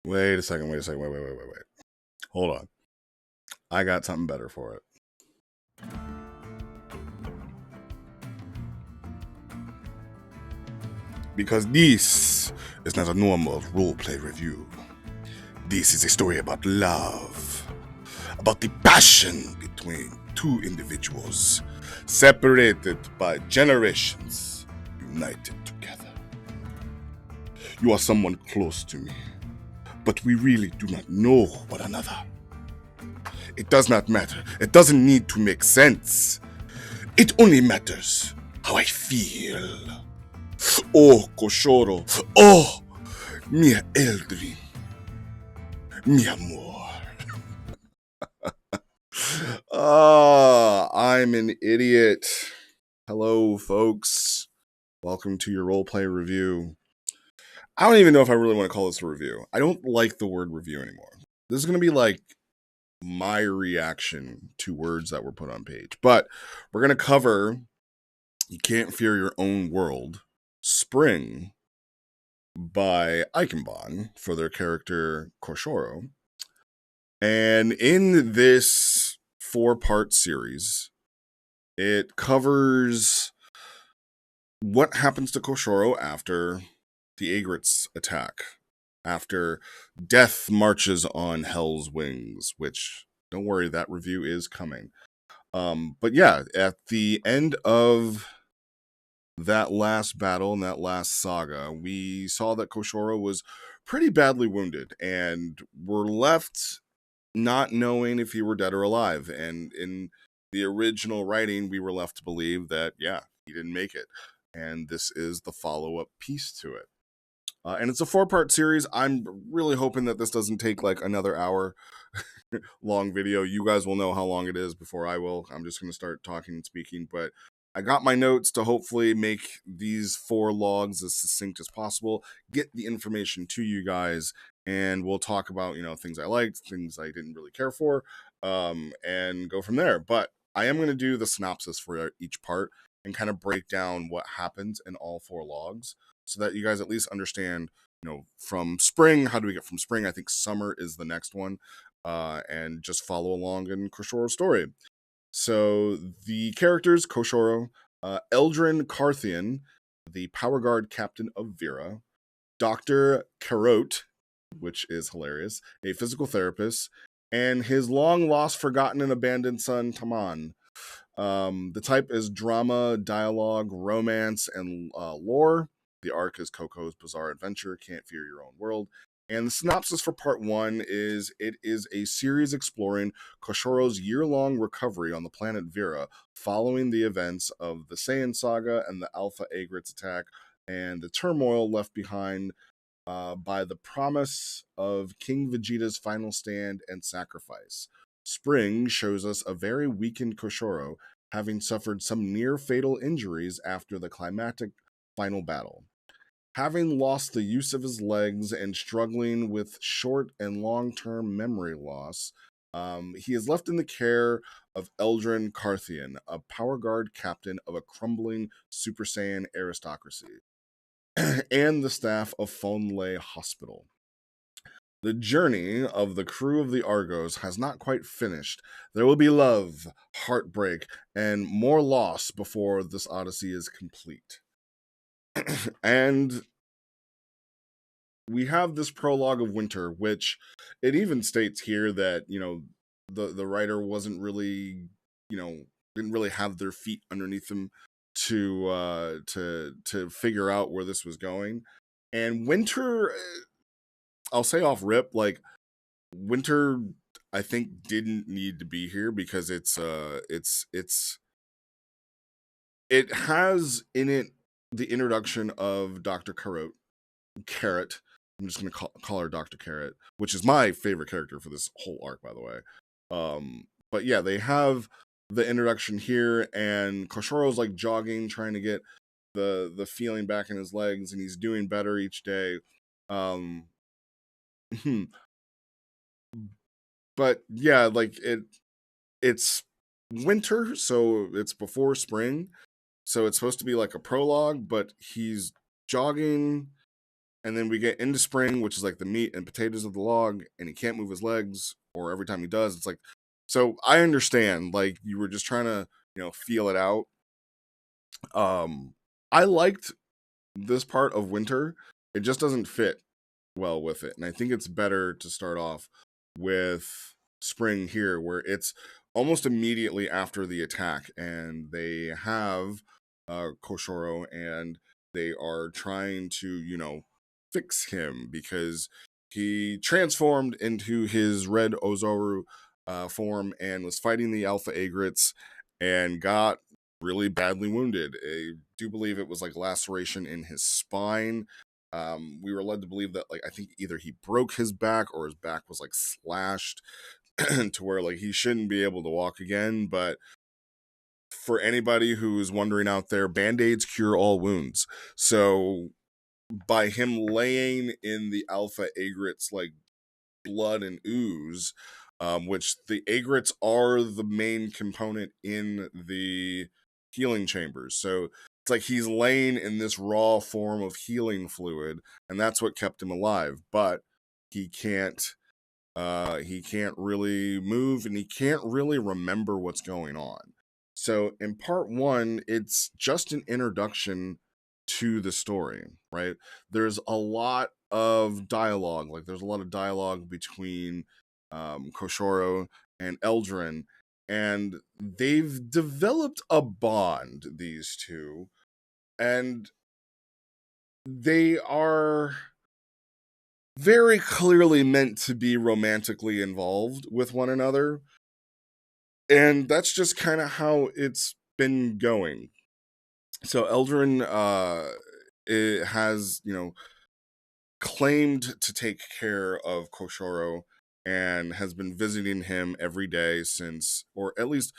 Wait a second. Wait. Hold on. I got something better for it. Because this is not a normal roleplay review. This is a story about love, about the passion between two individuals, separated by generations, united together. You are someone close to me, but we really do not know one another. It does not matter. It doesn't need to make sense. It only matters how I feel. Oh, Koshoro. Oh, mia Eldrin. Mi amor. I'm an idiot. Hello, folks. Welcome to your roleplay review. I don't even know if I really want to call this a review. I don't like the word review anymore. This is going to be like my reaction to words that were put on page. But we're going to cover You Can't Fear Your Own World, Spring, by Ikenbon for their character Koshoro. And in this 4-part series, it covers what happens to Koshoro after the Aigret's attack, after death marches on Hell's Wings, which, don't worry, that review is coming. But yeah, at the end of that last battle and that last saga, we saw that Koshoro was pretty badly wounded, and we're left not knowing if he were dead or alive. And in the original writing, we were left to believe that, yeah, he didn't make it. And this is the follow-up piece to it. And it's a 4-part series. I'm really hoping that this doesn't take like another hour long video. You guys will know how long it is before I will. I'm just going to start talking and speaking. But I got my notes to hopefully make these 4 logs as succinct as possible, get the information to you guys, and we'll talk about, things I liked, things I didn't really care for, and go from there. But I am going to do the synopsis for each part and kind of break down what happens in all 4 logs so that you guys at least understand, from spring, how do we get from spring? I think summer is the next one, and just follow along in Koshoro's story. So the characters, Koshoro, Eldrin Carthian, the Power Guard captain of Vera, Dr. Karot, which is hilarious, a physical therapist, and his long-lost, forgotten, and abandoned son, Taman. The type is drama, dialogue, romance, and lore. The arc is Coco's Bizarre Adventure, Can't Fear Your Own World. And the synopsis for part 1 is it is a series exploring Koshoro's year-long recovery on the planet Vera following the events of the Saiyan Saga and the Alpha Aigret's attack and the turmoil left behind by the promise of King Vegeta's final stand and sacrifice. Spring shows us a very weakened Koshoro, having suffered some near-fatal injuries after the climactic final battle. Having lost the use of his legs and struggling with short and long-term memory loss, he is left in the care of Eldrin Carthian, a Power Guard captain of a crumbling Super Saiyan aristocracy, and the staff of Fonlay Hospital. The journey of the crew of the Argos has not quite finished. There will be love, heartbreak, and more loss before this odyssey is complete. And we have this prologue of Winter, which it even states here that, the writer wasn't really, didn't really have their feet underneath them to figure out where this was going. And Winter, I'll say off rip, like, Winter, I think, didn't need to be here because it has in it the introduction of Dr. Carrot. I'm just going to call her Dr. Carrot, which is my favorite character for this whole arc, by the way. But yeah, they have the introduction here, and Koshoro's like jogging, trying to get the feeling back in his legs, and he's doing better each day. But yeah, like it's winter, so it's before spring. So it's supposed to be like a prologue, but he's jogging And then we get into spring, which is like the meat and potatoes of the log, and he can't move his legs, or every time he does, it's like, so I understand, like, you were just trying to, feel it out. I liked this part of winter. It just doesn't fit well with it. And I think it's better to start off with spring here, where it's almost immediately after the attack, and they have Koshoro, and they are trying to, fix him because he transformed into his red Ozoru form and was fighting the Alpha Aigrettes and got really badly wounded. I do believe it was like laceration in his spine. We were led to believe that, like, I think either he broke his back or his back was like slashed to where like he shouldn't be able to walk again. But for anybody who's wondering out there, band-aids cure all wounds. So by him laying in the Alpha Aigret's like blood and ooze, which the Aigrettes are the main component in the healing chambers. So it's like he's laying in this raw form of healing fluid, and that's what kept him alive. But he can't really move, and he can't really remember what's going on. So in part one, it's just an introduction to the story, right? There's a lot of dialogue. Like, there's a lot of dialogue between Koshoro and Eldrin, and they've developed a bond, these two, and they are very clearly meant to be romantically involved with one another. And that's just kind of how it's been going. So Eldrin it has, claimed to take care of Koshoro and has been visiting him every day since, or at least,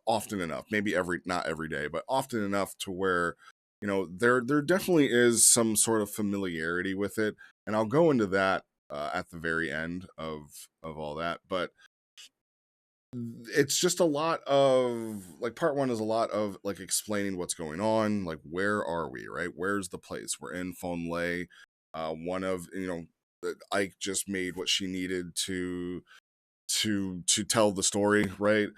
often enough, maybe not every day, but often enough to where, there definitely is some sort of familiarity with it. And I'll go into that at the very end of all that. But it's just a lot of, like, part one is a lot of like explaining what's going on, like, where are we, right? Where's the place? We're in Fonlay. One of, Ike just made what she needed to tell the story, right?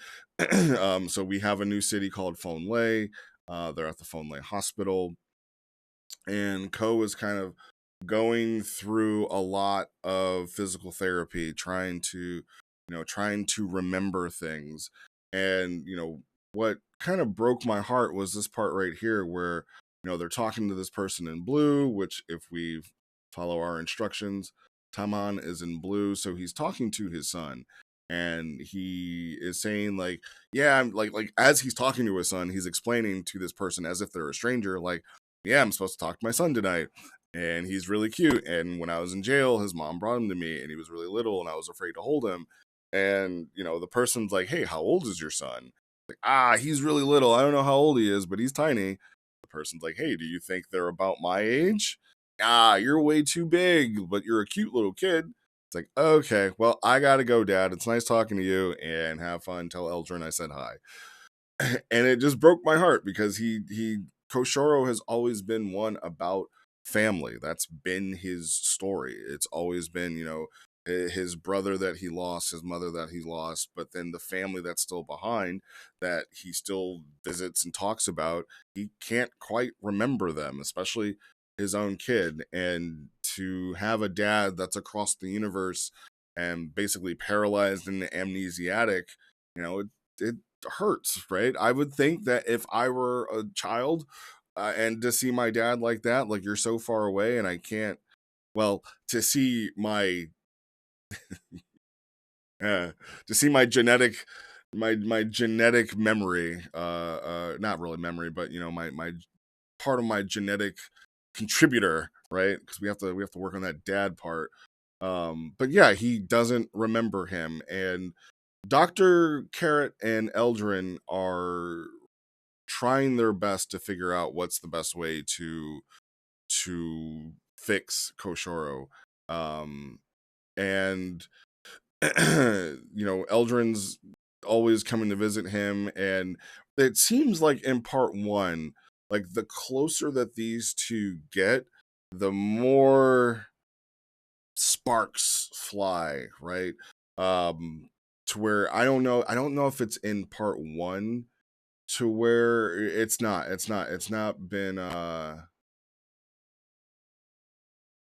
So we have a new city called Fonlay. They're at the Fonlay Hospital, and Ko is kind of going through a lot of physical therapy, trying to remember things. And what kind of broke my heart was this part right here, where they're talking to this person in blue, which, if we follow our instructions, Taman is in blue, so he's talking to his son. And he is saying, like, yeah, I'm like as he's talking to his son, he's explaining to this person as if they're a stranger, like, yeah, I'm supposed to talk to my son tonight, and he's really cute. And when I was in jail, his mom brought him to me, and he was really little, and I was afraid to hold him. And the person's like, hey, how old is your son? Like, he's really little. I don't know how old he is, but he's tiny. The person's like, hey, do you think they're about my age? You're way too big, but you're a cute little kid. It's like, okay, well, I gotta go, Dad. It's nice talking to you, and have fun. Tell Eldrin I said hi. And it just broke my heart, because Koshoro has always been one about family. That's been his story. It's always been, his brother that he lost, his mother that he lost, but then the family that's still behind, that he still visits and talks about. He can't quite remember them, especially his own kid. And to have a dad that's across the universe and basically paralyzed and amnesiac, it hurts, right? I would think that if I were a child, and to see my dad like that, like, you're so far away, and I can't, well, to see my to see my genetic memory, not really memory, but my part of my genetic contributor, right? Because we have to work on that dad part. But yeah, he doesn't remember him, and Dr. Carrot and Eldrin are trying their best to figure out what's the best way to fix Koshoro. And Eldrin's always coming to visit him, and it seems like in part one, like, the closer that these two get, the more sparks fly, right? To where I don't know if it's in part 1, to where it's not been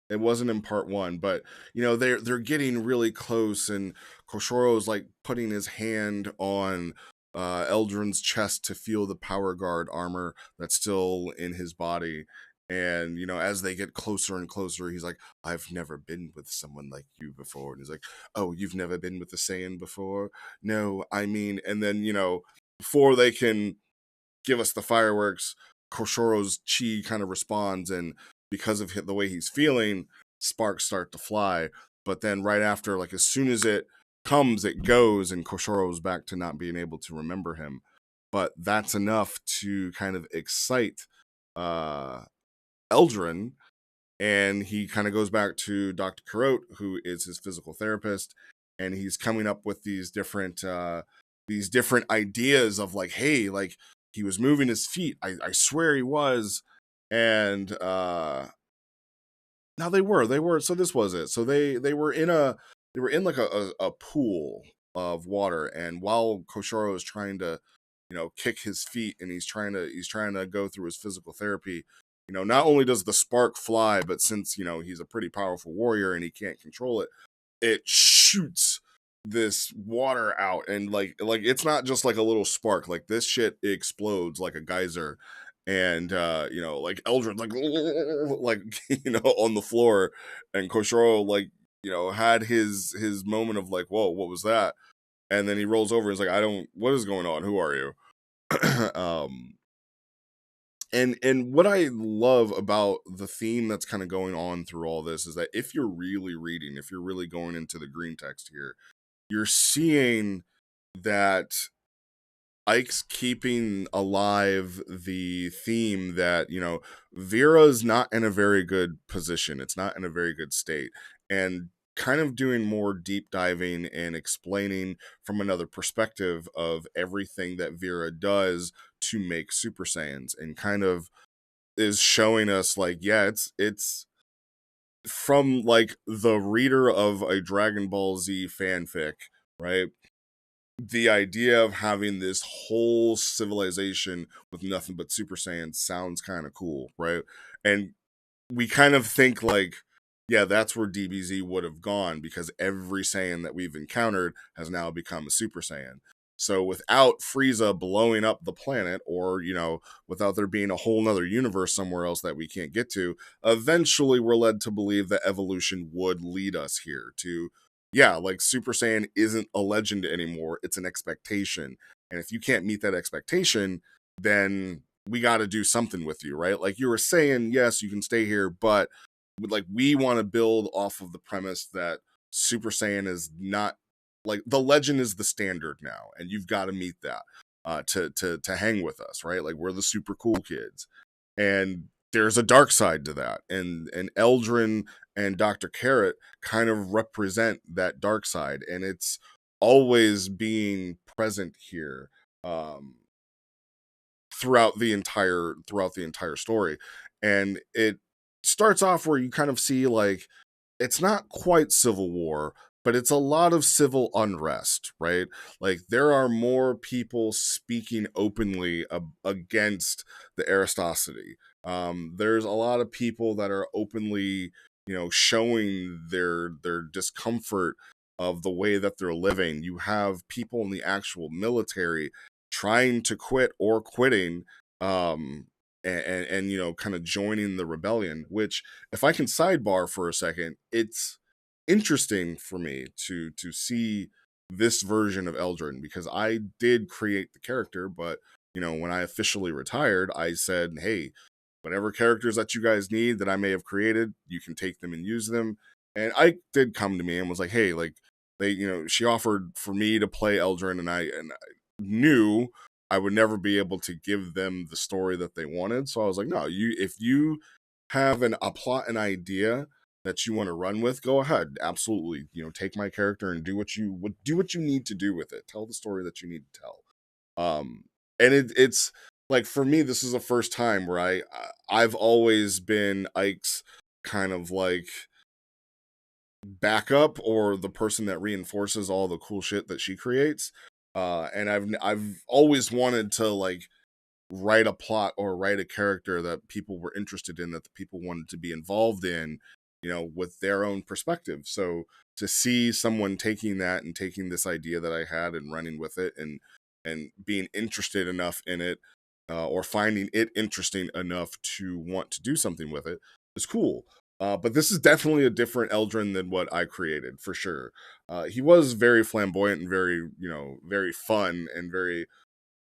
it wasn't in part 1, but they're getting really close, and Koshoro's like putting his hand on Eldrin's chest to feel the power guard armor that's still in his body. And as they get closer and closer, he's like, "I've never been with someone like you before." And he's like, "Oh, you've never been with the Saiyan before?" "No, I mean," and then before they can give us the fireworks, Koshoro's chi kind of responds, and because of the way he's feeling, sparks start to fly. But then right after, like as soon as it comes, it goes, and Koshoro's back to not being able to remember him. But that's enough to kind of excite uh Eldrin, and he kind of goes back to Dr. Karot, who is his physical therapist, and he's coming up with these different ideas of like, hey, like he was moving his feet. I swear he was. And now they were so this was it. So they were in like a pool of water, and while Koshoro is trying to kick his feet, and he's trying to go through his physical therapy, not only does the spark fly, but since he's a pretty powerful warrior and he can't control it, it shoots this water out, and like it's not just like a little spark. Like this shit explodes like a geyser. And like Eldrin like on the floor, and Koshoro like had his moment of like, whoa, what was that? And then he rolls over and is like, I don't, what is going on, who are you? um and what I love about the theme that's kind of going on through all this is that if you're really reading, if you're really going into the green text here, you're seeing that Ike's keeping alive the theme that, Vera's not in a very good position. It's not in a very good state. And kind of doing more deep diving and explaining from another perspective of everything that Vera does to make Super Saiyans, and kind of is showing us like, yeah, it's from like the reader of a Dragon Ball Z fanfic, right? The idea of having this whole civilization with nothing but Super Saiyans sounds kind of cool, right? And we kind of think like, yeah, that's where DBZ would have gone, because every Saiyan that we've encountered has now become a Super Saiyan. So without Frieza blowing up the planet, or without there being a whole nother universe somewhere else that we can't get to, eventually we're led to believe that evolution would lead us here to, yeah, like Super Saiyan isn't a legend anymore, it's an expectation. And if you can't meet that expectation, then we got to do something with you, right? Like you were saying, yes, you can stay here, but like we want to build off of the premise that Super Saiyan is not, like the legend is the standard now, and you've got to meet that to hang with us, right? Like we're the super cool kids, and there's a dark side to that, and Eldrin and Dr. Carrot kind of represent that dark side, and it's always being present here. Throughout the entire story. And it starts off where you kind of see like it's not quite civil war, but it's a lot of civil unrest, right? Like there are more people speaking openly against the aristocracy. There's a lot of people that are openly showing their discomfort of the way that they're living. You have people in the actual military trying to quit or quitting, and kind of joining the rebellion. Which, if I can sidebar for a second, it's interesting for me to see this version of Eldrin, because I did create the character, but when I officially retired, I said, hey, whatever characters that you guys need that I may have created, you can take them and use them. And Ike did come to me and was like, hey, like they, she offered for me to play Eldrin, and I knew I would never be able to give them the story that they wanted. So I was like, no, if you have a plot, an idea that you want to run with, go ahead. Absolutely. Take my character and do what you need to do with it. Tell the story that you need to tell. And it's like, for me, this is the first time where I've always been Ike's kind of like backup, or the person that reinforces all the cool shit that she creates. And I've always wanted to like write a plot or write a character that people were interested in, that the people wanted to be involved in, with their own perspective. So to see someone taking that and taking this idea that I had and running with it, and being interested enough in it, or finding it interesting enough to want to do something with it, is cool. But this is definitely a different Eldrin than what I created, for sure. He was very flamboyant and very, very fun and very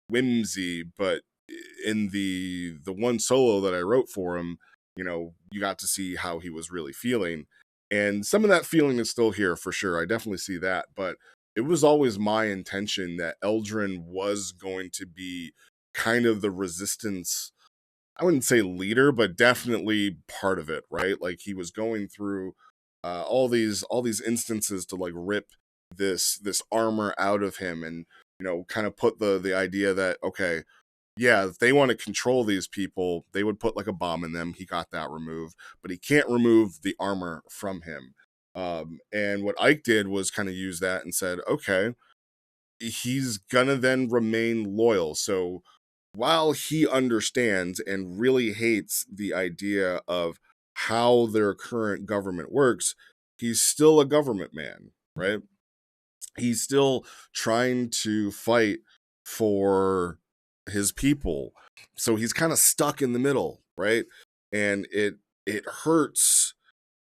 whimsy, but in the one solo that I wrote for him, you got to see how he was really feeling. And some of that feeling is still here, for sure. I definitely see that. But it was always my intention that Eldrin was going to be kind of the resistance, I wouldn't say leader, but definitely part of it, right? Like he was going through all these instances to like rip this armor out of him, and kind of put the idea that, okay, yeah, if they want to control these people, they would put like a bomb in them. He got that removed, but he can't remove the armor from him. And what Ike did was kind of use that and said, okay, he's gonna then remain loyal. So while he understands and really hates the idea of how their current government works, he's still a government man, right? He's still trying to fight for his people. So he's kind of stuck in the middle, right? And it hurts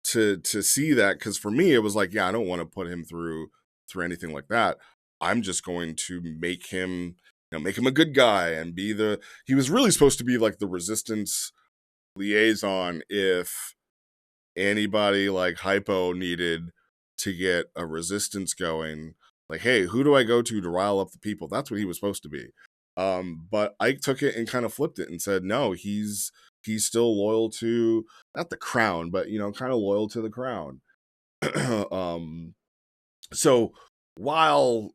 to see that, because for me it was like, yeah, I don't want to put him through anything like that. I'm just going to make him, make him a good guy and be he was really supposed to be like the resistance liaison if anybody like Hypo needed to get a resistance going. Like, hey, who do I go to rile up the people? That's what he was supposed to be. But Ike took it and kind of flipped it and said, no, he's still loyal to, not the crown, but kind of loyal to the crown. So while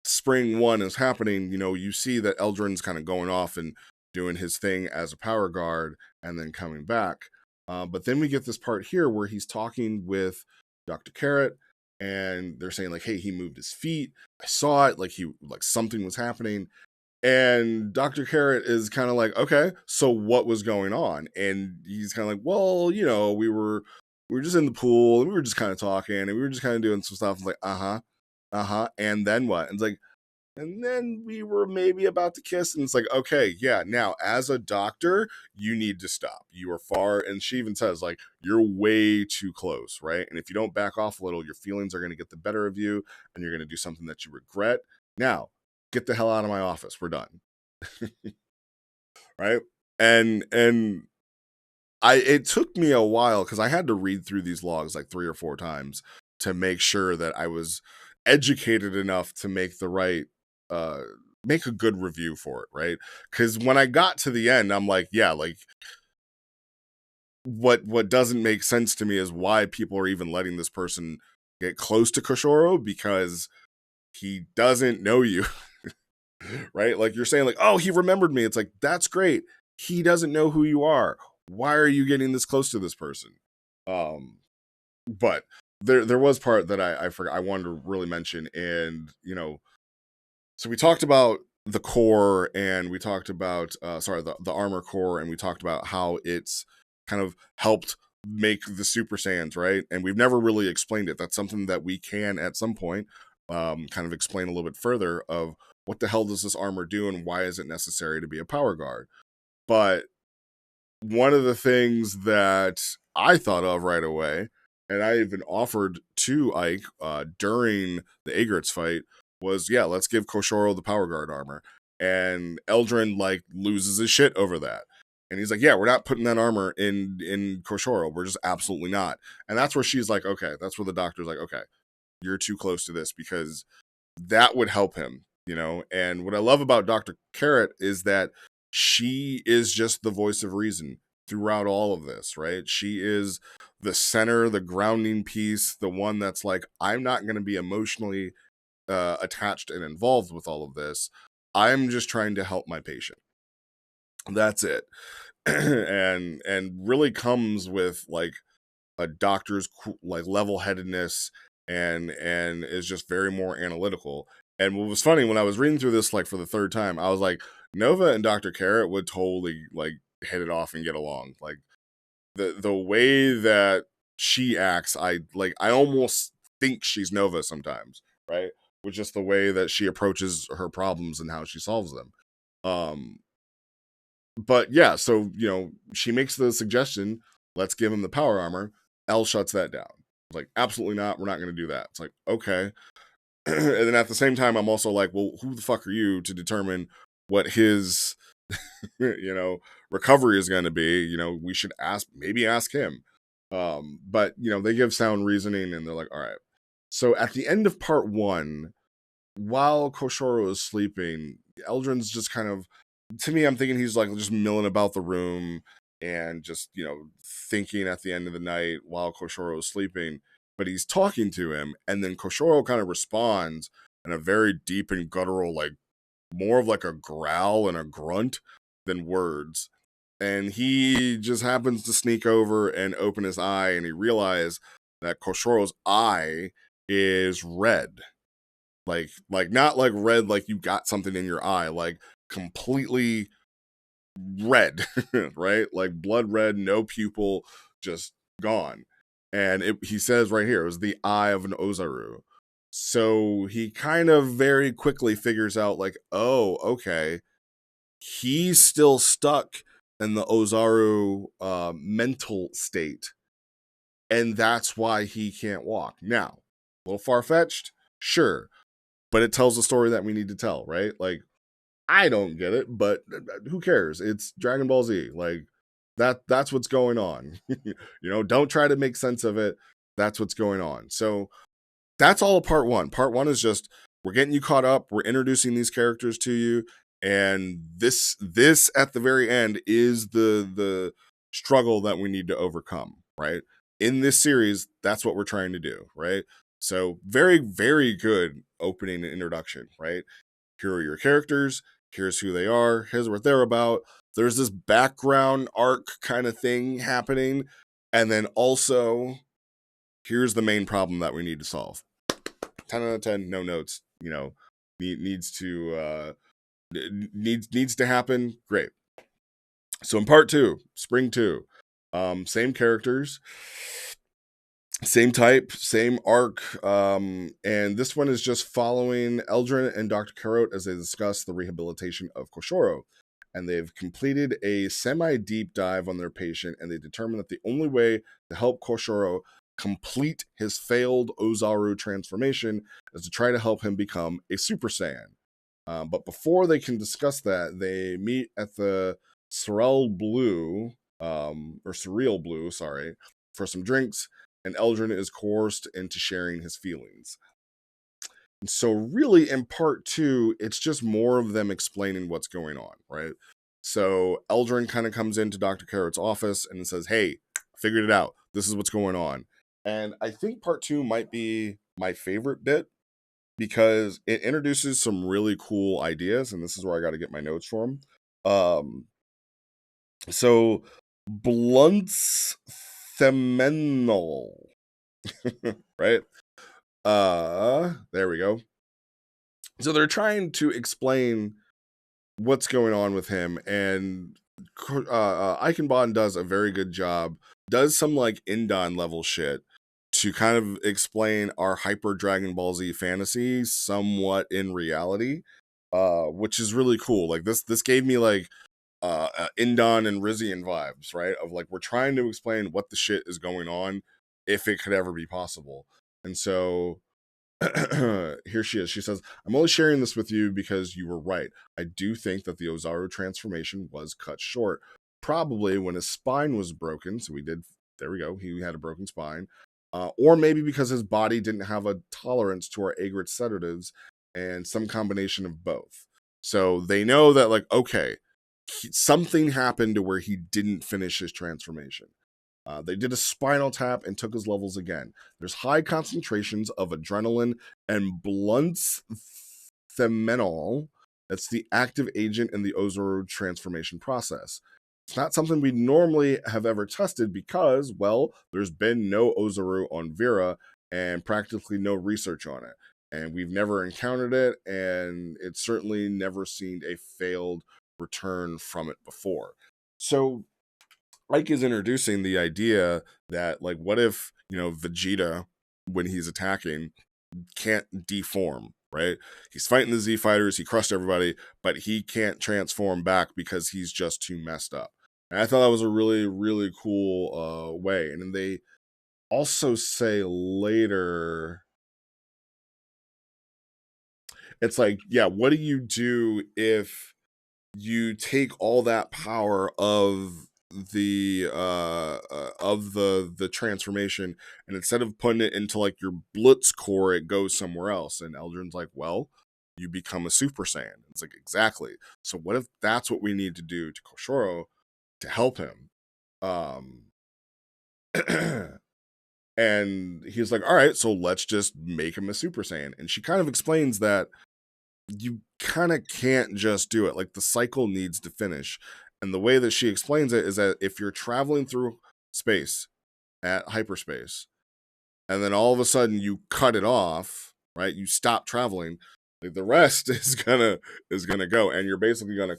Spring 1 is happening, you see that Eldrin's kind of going off and doing his thing as a power guard and then coming back. But then we get this part here where he's talking with Dr. Carrot, and they're saying like, hey, he moved his feet. I saw it, like something was happening. And Dr. Carrot is kind of like, okay, so what was going on? And he's kind of like, well, we were just in the pool and we were just kind of talking and we were just kind of doing some stuff. I'm like, and then what? And it's like, and then we were maybe about to kiss. And it's like, okay, yeah, now as a doctor, you need to stop. You are far. And she even says, like, you're way too close, right? And if you don't back off a little, your feelings are going to get the better of you and you're going to do something that you regret. Now, get the hell out of my office. We're done. Right? And it took me a while, because I had to read through these logs like 3 or 4 times to make sure that I was educated enough to make the right make a good review for it, right? Because when I got to the end, I'm like, yeah, like what doesn't make sense to me is why people are even letting this person get close to Koshoro, because he doesn't know you. Right? Like, you're saying like, oh, he remembered me. It's like, that's great. He doesn't know who you are. Why are you getting this close to this person? But there was part that I forgot, I wanted to really mention. And so we talked about the core, and we talked about the armor core, and we talked about how it's kind of helped make the Super Saiyans, right? And we've never really explained it. That's something that we can at some point kind of explain a little bit further of what the hell does this armor do and why is it necessary to be a power guard. But one of the things that I thought of right away, and I even offered to Ike during the Aigretz fight, was, yeah, let's give Koshoro the power guard armor. And Eldrin like loses his shit over that. And he's like, yeah, we're not putting that armor in Koshoro. We're just absolutely not. And that's where she's like, okay, that's where the doctor's like, okay, you're too close to this, because that would help him, And what I love about Dr. Carrot is that she is just the voice of reason throughout all of this, right? She is the center, the grounding piece, the one that's like, I'm not going to be emotionally attached and involved with all of this. I'm just trying to help my patient. That's it. and really comes with like a doctor's like level-headedness and is just very more analytical. And what was funny when I was reading through this like for the third time, I was like, Nova and Dr. Carrot would totally like hit it off and get along. Like the way that she acts, I almost think she's Nova sometimes, right? With just the way that she approaches her problems and how she solves them. But yeah, so she makes the suggestion, let's give him the power armor. L shuts that down. Like, absolutely not. We're not going to do that. It's like, okay. And then at the same time, I'm also like, well, who the fuck are you to determine what his, recovery is going to be? We should maybe ask him. But they give sound reasoning and they're like, all right. So at the end of part 1, while Koshoro is sleeping, Eldrin's just kind of, to me, I'm thinking he's like just milling about the room and just, thinking at the end of the night while Koshoro is sleeping, but he's talking to him. And then Koshoro kind of responds in a very deep and guttural, like more of like a growl and a grunt than words. And he just happens to sneak over and open his eye, and he realizes that Koshoro's eye is red. Like not like red like you got something in your eye, like completely red, right? Like blood red, no pupil, just gone. And he says right here, it was the eye of an Ozaru. So he kind of very quickly figures out like, oh, okay, he's still stuck in the Ozaru mental state. And that's why he can't walk. Now, a little far-fetched, sure. But it tells the story that we need to tell, right? Like, I don't get it, but who cares? It's Dragon Ball Z. Like, that's what's going on. Don't try to make sense of it. That's what's going on. So that's all of part 1. Part 1 is just, we're getting you caught up. We're introducing these characters to you. And this at the very end is the struggle that we need to overcome, right? In this series, that's what we're trying to do, right? So very, very good opening and introduction, right? Here are your characters. Here's who they are. Here's what they're about. There's this background arc kind of thing happening. And then also, here's the main problem that we need to solve. 10 out of 10, no notes, needs to happen. Great. So in part 2, Spring 2, same characters, same type, same arc, and this one is just following Eldrin and Dr. Carrot as they discuss the rehabilitation of Koshoro. And they've completed a semi-deep dive on their patient, and they determine that the only way to help Koshoro complete his failed Ozaru transformation is to try to help him become a Super Saiyan. But before they can discuss that, they meet at the Cereal Blue, for some drinks, and Eldrin is coerced into sharing his feelings. And so really in part 2, it's just more of them explaining what's going on, right? So Eldrin kind of comes into Dr. Carrot's office and says, hey, figured it out. This is what's going on. And I think part 2 might be my favorite bit because it introduces some really cool ideas, and this is where I got to get my notes from. So Blunts Themenol, right? There we go. So they're trying to explain what's going on with him, and Eichenbaden does a very good job, does some like Indon level shit to kind of explain our Hyper Dragon Ball Z fantasy somewhat in reality, which is really cool. Like this gave me like Indon and Rizian vibes, right? Of like, we're trying to explain what the shit is going on, if it could ever be possible. And so here she is. She says, I'm only sharing this with you because you were right. I do think that the Ozaru transformation was cut short. Probably when his spine was broken. So there we go. He had a broken spine. Or maybe because his body didn't have a tolerance to our Agrit sedatives, and some combination of both. So they know that, like, okay, something happened to where he didn't finish his transformation. They did a spinal tap and took his levels again. There's high concentrations of adrenaline and blunts themenol. That's the active agent in the Ozaru transformation process. It's not something we normally have ever tested because, well, there's been no Ozaru on Vera and practically no research on it. And we've never encountered it, and it's certainly never seen a failed return from it before. So Ike is introducing the idea that, like, what if, Vegeta, when he's attacking, can't deform, right? He's fighting the Z Fighters, he crushed everybody, but he can't transform back because he's just too messed up. And I thought that was a really, really cool way. And then they also say later, it's like, yeah, what do you do if you take all that power of the transformation, and instead of putting it into like your Blitz core, it goes somewhere else? And Eldrin's like, well, you become a Super Saiyan. It's like, exactly. So what if that's what we need to do to Koshoro to help him? And he's like, all right, so let's just make him a Super Saiyan. And she kind of explains that you kind of can't just do it. Like, the cycle needs to finish. And the way that she explains it is that if you're traveling through space at hyperspace, and then all of a sudden you cut it off, right? You stop traveling, like, the rest is gonna go, and you're basically gonna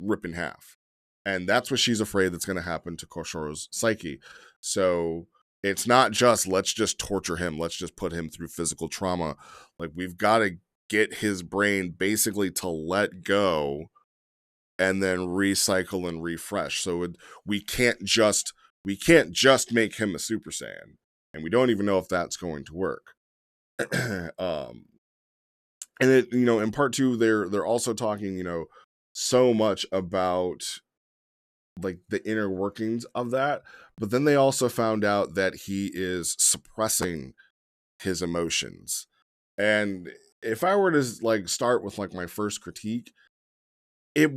rip in half. And that's what she's afraid that's gonna happen to Koshoro's psyche. So it's not just, let's just torture him, let's just put him through physical trauma. Like, we've got to get his brain basically to let go and then recycle and refresh. So we can't just make him a Super Saiyan, and we don't even know if that's going to work. And it, in part two, they're also talking, so much about like the inner workings of that, but then they also found out that he is suppressing his emotions. And if I were to like start with like my first critique, it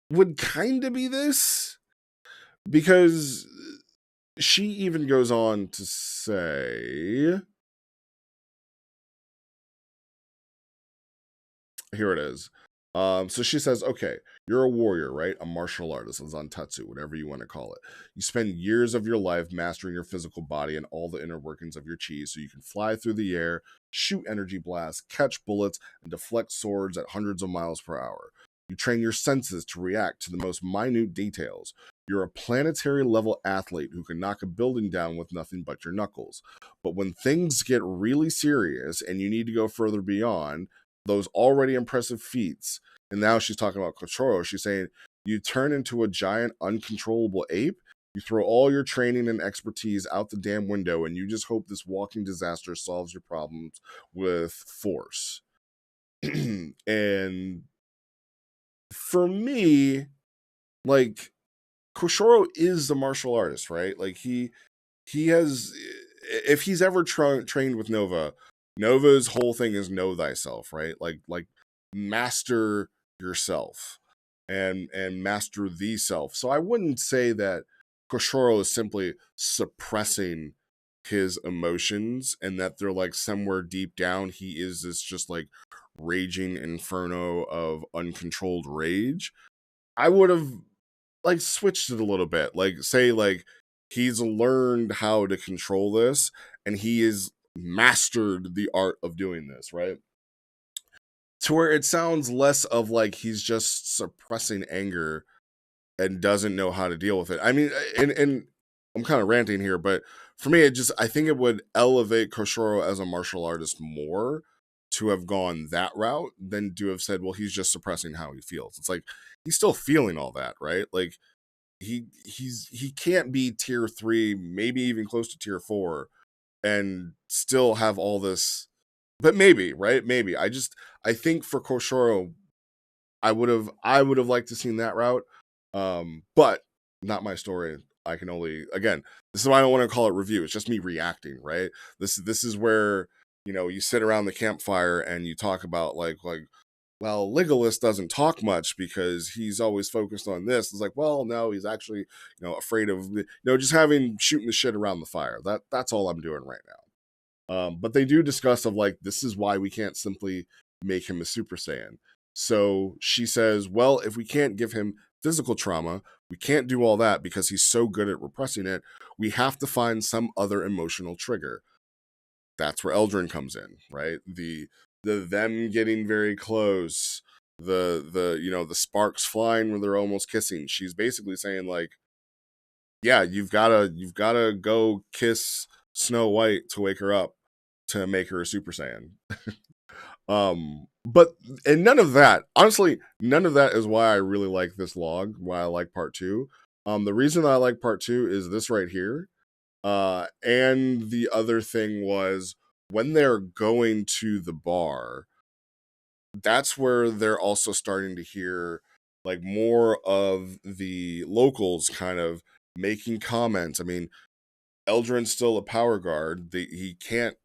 would kind of be this, because she even goes on to say, here it is. So she says, okay, you're a warrior, right? A martial artist, a Zantetsu, whatever you want to call it. You spend years of your life mastering your physical body and all the inner workings of your chi, so you can fly through the air, shoot energy blasts, catch bullets, and deflect swords at hundreds of miles per hour. You train your senses to react to the most minute details. You're a planetary level athlete who can knock a building down with nothing but your knuckles. But when things get really serious and you need to go further beyond those already impressive feats, and now she's talking about Koshoro, she's saying, you turn into a giant uncontrollable ape. You throw all your training and expertise out the damn window, and you just hope this walking disaster solves your problems with force. And for me, like, Koshoro is the martial artist, right? Like, he has, if he's ever trained with Nova, Nova's whole thing is know thyself, right? Like master yourself and master the self. So I wouldn't say that Koshoro is simply suppressing his emotions and that they're like somewhere deep down he is this just like raging inferno of uncontrolled rage. I would have like switched it a little bit. Like, say like he's learned how to control this and he is mastered the art of doing this, right? To where it sounds less of like he's just suppressing anger and doesn't know how to deal with it. I mean, and I'm kind of ranting here, but for me, I think it would elevate Koshoro as a martial artist more to have gone that route than to have said, well, he's just suppressing how he feels. It's like, he's still feeling all that, right? Like, he can't be tier 3, maybe even close to tier 4, and still have all this. But maybe, right? Maybe. I think for Koshoro, I would have liked to seen that route. But not my story. I can only, again, this is why I don't want to call it review. It's just me reacting, right? This is where, you sit around the campfire and you talk about like, well, Legolas doesn't talk much because he's always focused on this. It's like, well, no, he's actually, afraid of, just shooting the shit around the fire. That's all I'm doing right now. But they do discuss of like, this is why we can't simply make him a Super Saiyan. So she says, well, if we can't give him physical trauma. We can't do all that because he's so good at repressing it. We have to find some other emotional trigger. That's where Eldrin comes in, right? The them getting very close, the you know, the sparks flying when they're almost kissing. She's basically saying like, yeah, you've gotta go kiss Snow White to wake her up to make her a Super Saiyan. But and none of that, honestly, none of that is why I really like this log, why I like part 2. The reason I like part 2 is this right here. And the other thing was when they're going to the bar, that's where they're also starting to hear like more of the locals kind of making comments. I mean, Eldrin's still a power guard. He can't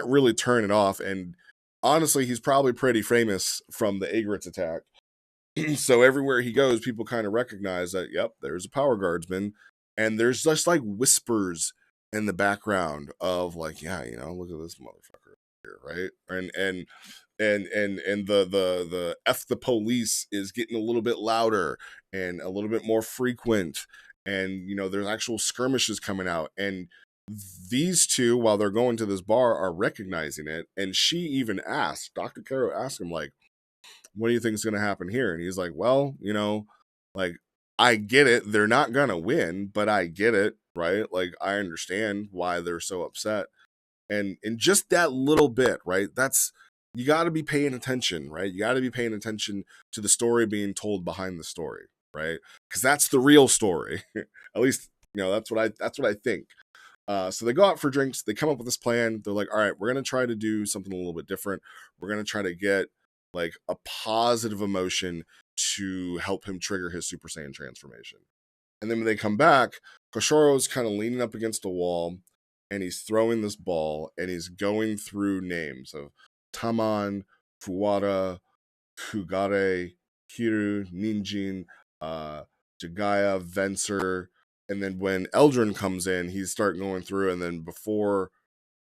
really turn it off. And honestly, he's probably pretty famous from the Egrets attack. So everywhere he goes, people kind of recognize that, yep, there's a power guardsman. And there's just like whispers in the background of like, yeah, you know, look at this motherfucker here, right? And the F the police is getting a little bit louder and a little bit more frequent. And, you know, there's actual skirmishes coming out. And these two, while they're going to this bar, are recognizing it. And she even asked, Dr. Caro asked him, like, what do you think is going to happen here? And he's like, well, you know, like, I get it. They're not going to win, but I get it, right? Like, I understand why they're so upset. And just that little bit, right? That's, you got to be paying attention, right? You got to be paying attention to the story being told behind the story, right? Because that's the real story. At least, you know, that's what I think. So they go out for drinks. They come up with this plan. They're like, all right, we're going to try to do something a little bit different. We're going to try to get like a positive emotion to help him trigger his Super Saiyan transformation. And then when they come back, Koshoro's kind of leaning up against a wall and he's throwing this ball and he's going through names of Taman, Fuwara, Kugare, Hiru, Ninjin, Jagaya, Venser. And then when Eldrin comes in, he's starting going through, and then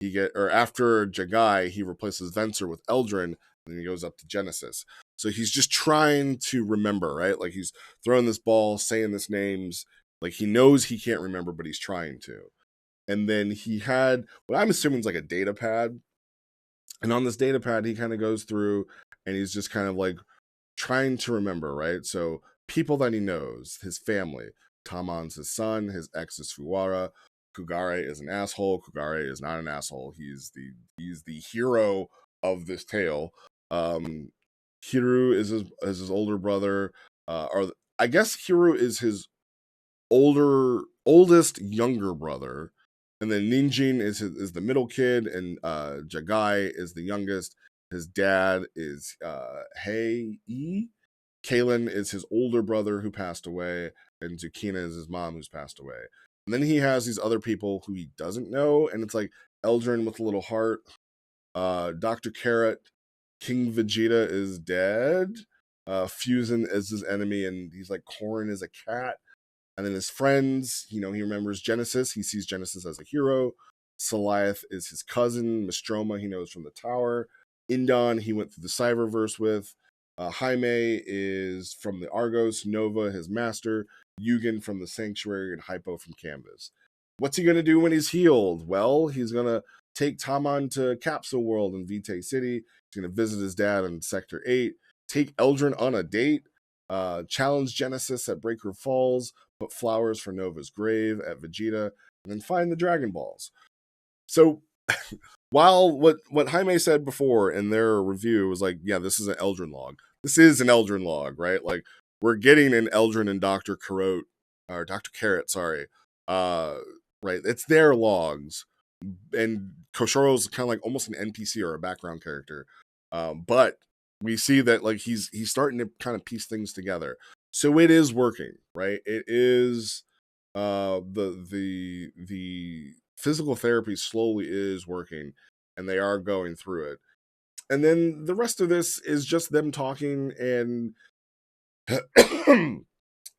after Jagai, he replaces Venser with Eldrin, and then he goes up to Genesis. So he's just trying to remember, right? Like he's throwing this ball, saying these names, like he knows he can't remember, but he's trying to. And then he had what I'm assuming is like a data pad. And on this data pad, he kind of goes through and he's just kind of like trying to remember, right? So people that he knows, his family. Taman's his son, his ex is Fuwara. Kugare is an asshole. Kugare is not an asshole. He's the hero of this tale. Hiru is his older brother. Or I guess Hiru is his oldest younger brother. And then Ninjin is the middle kid, and Jagai is the youngest. His dad is Hei. Kalen is his older brother who passed away, and Zukina is his mom who's passed away. And then he has these other people who he doesn't know, and it's like Eldrin with a little heart, Dr. Carrot, King Vegeta is dead, Fusion is his enemy, and he's like Korin is a cat. And then his friends, you know, he remembers Genesis. He sees Genesis as a hero. Saliath is his cousin. Mistroma, he knows from the tower. Indon, he went through the Cyberverse with. Jaime is from the Argos. Nova, his master. Yugen from the Sanctuary. And Hypo from Canvas. What's he going to do when he's healed? Well, he's going to take Taman to Capsule World in Vitae City. He's going to visit his dad in Sector 8. Take Eldrin on a date. Challenge Genesis at Breaker Falls. Put flowers for Nova's grave at Vegeta, and then find the Dragon Balls. So, while what Jaime said before in their review was like, yeah, this is an Eldrin log. This is an Eldrin log, right? Like, we're getting an Eldrin and Dr. Carrot, or Dr. Carrot, sorry. Right, it's their logs. And Koshoro's kind of like almost an NPC or a background character. But we see that like he's starting to kind of piece things together. So it is working, right? It is the physical therapy slowly is working, and they are going through it. And then the rest of this is just them talking and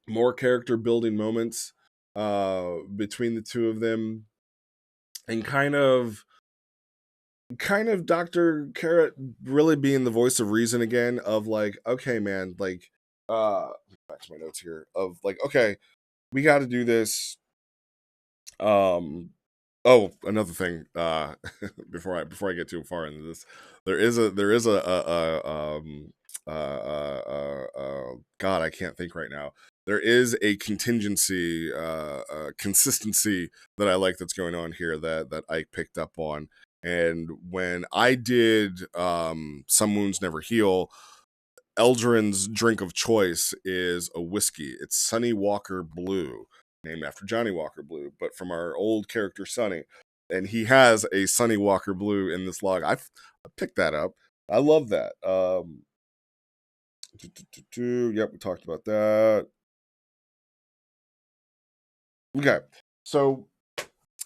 more character building moments between the two of them, and kind of Dr. Carrot really being the voice of reason again, of like, okay, man, like Back to my notes here of like, okay, we got to do this. Oh, another thing. Before I get too far into this, there is God, I can't think right now. There is a contingency, consistency that I like that's going on here that Ike picked up on. And when I did Some Wounds Never Heal, Eldrin's drink of choice is a whiskey. It's Sonny Walker Blue, named after Johnny Walker Blue, but from our old character Sonny. And he has a Sonny Walker Blue in this log. I picked that up. I love that. Yep, we talked about that. Okay, so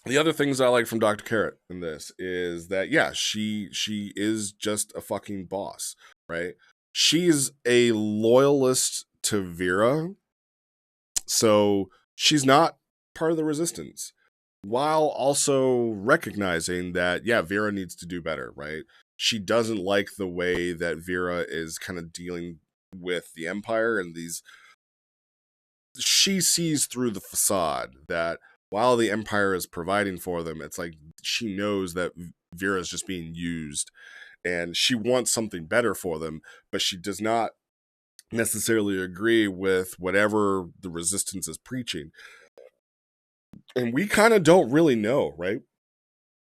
the other things I like from Dr. Carrot in this is that, yeah, she is just a fucking boss, right? She's a loyalist to Vera, so she's not part of the resistance, while also recognizing that, yeah, Vera needs to do better, right? She doesn't like the way that Vera is kind of dealing with the Empire and these. She sees through the facade that while the Empire is providing for them, it's like she knows that Vera is just being used and she wants something better for them, but she does not necessarily agree with whatever the resistance is preaching. And we kind of don't really know, right?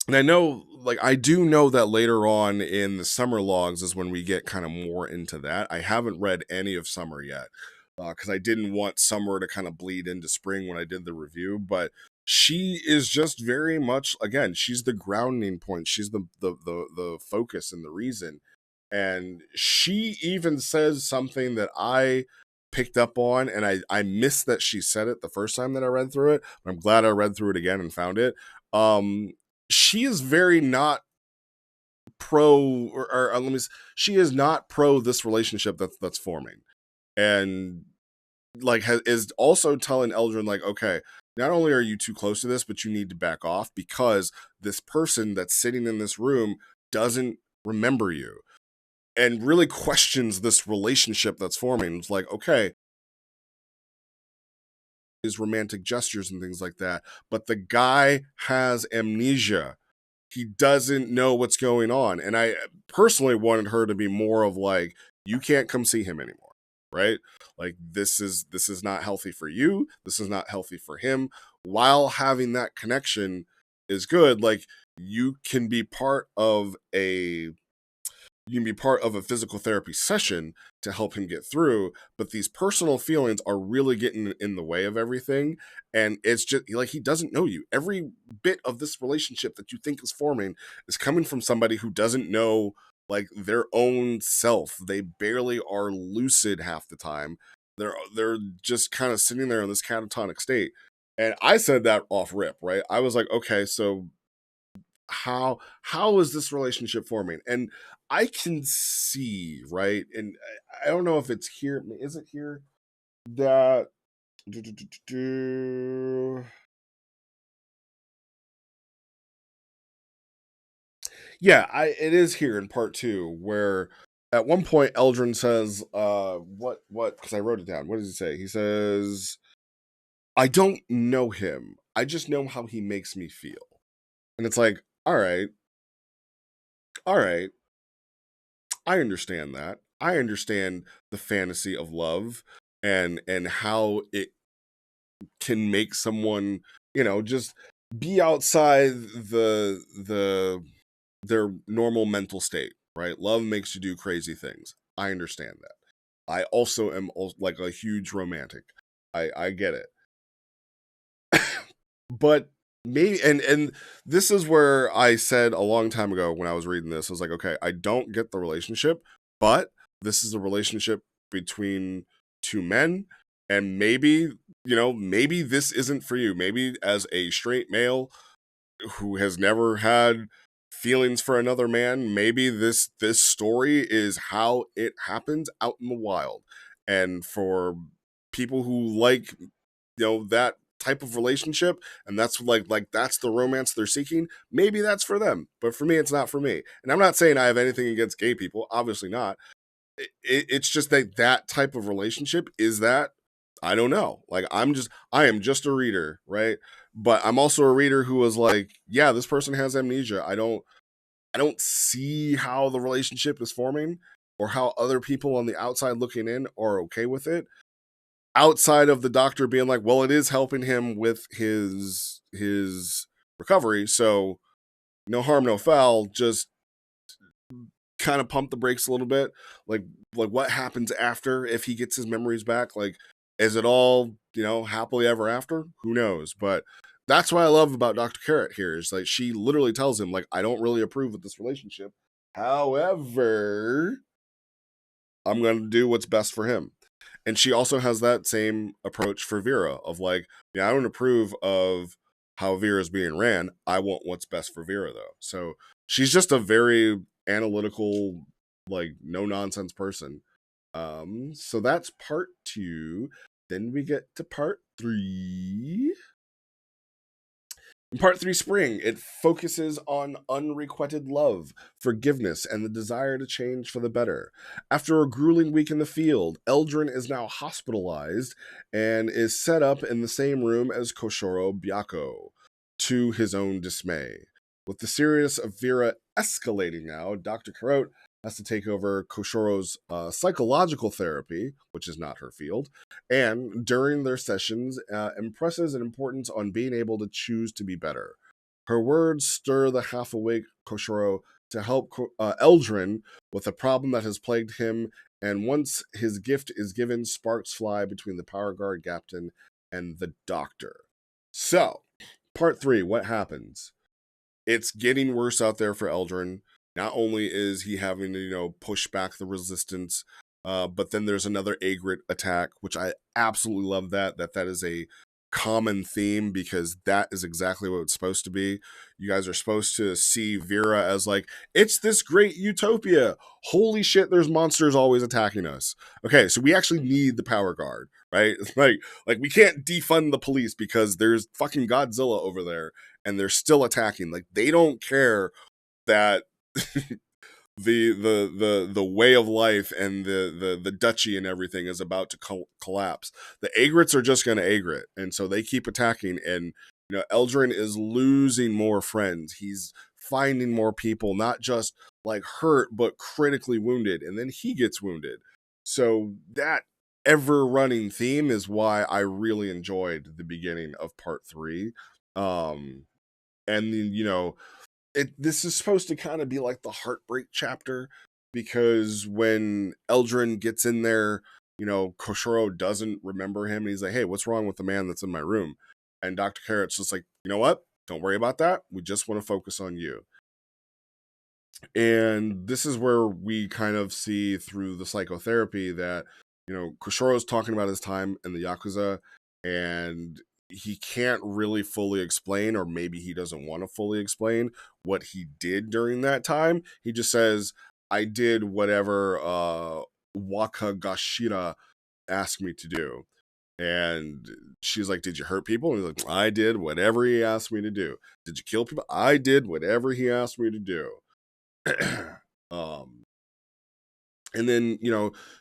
And I know, like, I do know that later on in the Summer logs is when we get kind of more into that. I haven't read any of Summer yet because I didn't want Summer to kind of bleed into Spring when I did the review. But she is just very much, again, she's the grounding point. She's the focus and the reason. And she even says something that I picked up on, and I missed that she said it the first time that I read through it. I'm glad I read through it again and found it. She is very not pro, or let me. She is not pro this relationship that's forming, and like is also telling Eldrin like, okay, not only are you too close to this, but you need to back off because this person that's sitting in this room doesn't remember you, and really questions this relationship that's forming. It's like, okay, his romantic gestures and things like that, but the guy has amnesia. He doesn't know what's going on. And I personally wanted her to be more of like, you can't come see him anymore, right? Like this is not healthy for you. This is not healthy for him. While having that connection is good, like you can be part of a physical therapy session to help him get through, but these personal feelings are really getting in the way of everything. And it's just like, he doesn't know you. Every bit of this relationship that you think is forming is coming from somebody who doesn't know like their own self. They barely are lucid half the time. They're just kind of sitting there in this catatonic state. And I said that off rip, right? I was like, okay, so how is this relationship forming? And I can see, right, and I don't know if it's here. Is it here that yeah, it is here in part 2 where at one point Eldrin says what because I wrote it down. What does he say? He says, I don't know him, I just know how he makes me feel. And it's like, all right, I understand that. I understand the fantasy of love and how it can make someone, just be outside their normal mental state, right? Love makes you do crazy things. I understand that. I also am like a huge romantic. I get it. But maybe and this is where I said a long time ago when I was reading this, I was like, okay, I don't get the relationship, but this is a relationship between two men, and maybe, maybe this isn't for you. Maybe as a straight male who has never had feelings for another man, maybe this story is how it happens out in the wild. And for people who like, that type of relationship, and that's like that's the romance they're seeking, maybe that's for them. But for me, it's not for me. And I'm not saying I have anything against gay people, obviously not. it's just that type of relationship is that I don't know. Like I am just a reader, right? But I'm also a reader who was like, yeah, this person has amnesia. I don't see how the relationship is forming or how other people on the outside looking in are okay with it. Outside of the doctor being like, well, it is helping him with his recovery, so no harm, no foul. Just kind of pump the brakes a little bit. Like what happens after if he gets his memories back? Like, is it all, happily ever after? Who knows? But that's what I love about Dr. Carrot here is like she literally tells him, like, I don't really approve of this relationship. However, I'm gonna do what's best for him. And she also has that same approach for Vera of like, yeah, I don't approve of how Vera's being ran. I want what's best for Vera though. So she's just a very analytical, like no nonsense person. So that's part 2. Then we get to part 3. In part 3, Spring, it focuses on unrequited love, forgiveness, and the desire to change for the better. After a grueling week in the field, Eldrin is now hospitalized and is set up in the same room as Koshoro Byakko, to his own dismay. With the seriousness of Vera escalating now, Dr. Karot has to take over Koshoro's psychological therapy, which is not her field, and during their sessions, impresses an importance on being able to choose to be better. Her words stir the half-awake Koshoro to help Eldrin with a problem that has plagued him, and once his gift is given, sparks fly between the Power Guard captain and the doctor. So, part 3, what happens? It's getting worse out there for Eldrin. Not only is he having to, push back the resistance, but then there's another Agrit attack, which I absolutely love that is a common theme because that is exactly what it's supposed to be. You guys are supposed to see Vera as like, it's this great utopia. Holy shit, there's monsters always attacking us. Okay, so we actually need the Power Guard, right? Like we can't defund the police because there's fucking Godzilla over there and they're still attacking. Like they don't care that the way of life and the duchy and everything is about to collapse. The Agrits are just going to Agrit, and so they keep attacking. And Eldrin is losing more friends. He's finding more people, not just like hurt, but critically wounded, and then he gets wounded. So that ever-running theme is why I really enjoyed the beginning of part 3. And then, this is supposed to kind of be like the heartbreak chapter because when Eldrin gets in there, Koshoro doesn't remember him and he's like, hey, what's wrong with the man that's in my room? And Dr. Carrot's just like, you know what? Don't worry about that. We just want to focus on you. And this is where we kind of see through the psychotherapy that, Koshoro's talking about his time in the Yakuza and he can't really fully explain, or maybe he doesn't want to fully explain what he did during that time. He just says, I did whatever Wakagashira asked me to do. And she's like, did you hurt people? And he's like, I did whatever he asked me to do. Did you kill people? I did whatever he asked me to do. And then,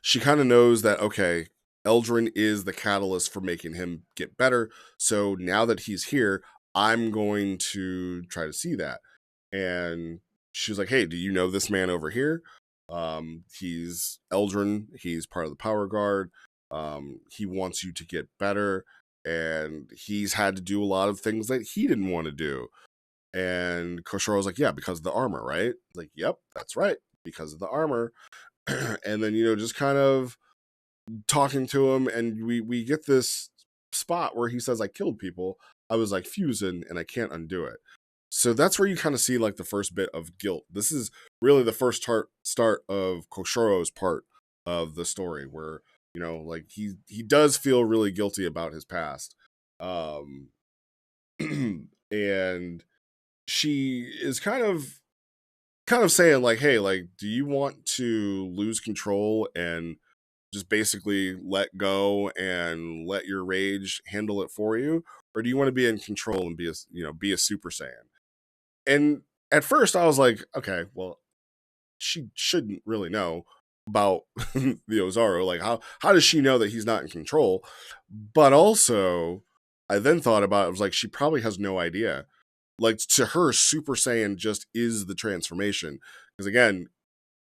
she kind of knows that, okay, Eldrin is the catalyst for making him get better. So now that he's here, I'm going to try to see that. And she's like, hey, do you know this man over here? He's Eldrin. He's part of the Power Guard. He wants you to get better. And he's had to do a lot of things that he didn't want to do. And Koshoro's like, yeah, because of the armor, right? Like, yep, that's right. Because of the armor. And then, just kind of talking to him, and we get this spot where he says, I killed people. I was like fusing and I can't undo it. So that's where you kind of see like the first bit of guilt. This is really the first start of Koshoro's part of the story where, like he does feel really guilty about his past. And she is kind of saying like, hey, like, do you want to lose control and just basically let go and let your rage handle it for you? Or do you want to be in control and be a Super Saiyan? And at first I was like, okay, well, she shouldn't really know. about the Ozaru. Like, how does she know that he's not in control? But also, I then thought about it. I was like, she probably has no idea. Like, to her, Super Saiyan just is the transformation. Because again,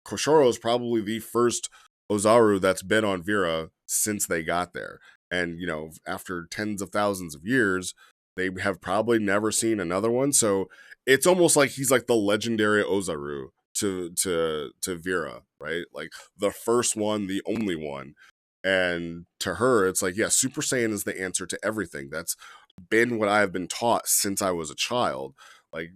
Koshoro is probably the first Ozaru that's been on Vera since they got there. And, you know, after tens of thousands of years, they have probably never seen another one. So it's almost like he's like the legendary Ozaru to Vera, right? Like the first one, the only one. And to her, it's like, yeah, Super Saiyan is the answer to everything. That's been what I've been taught since I was a child. Like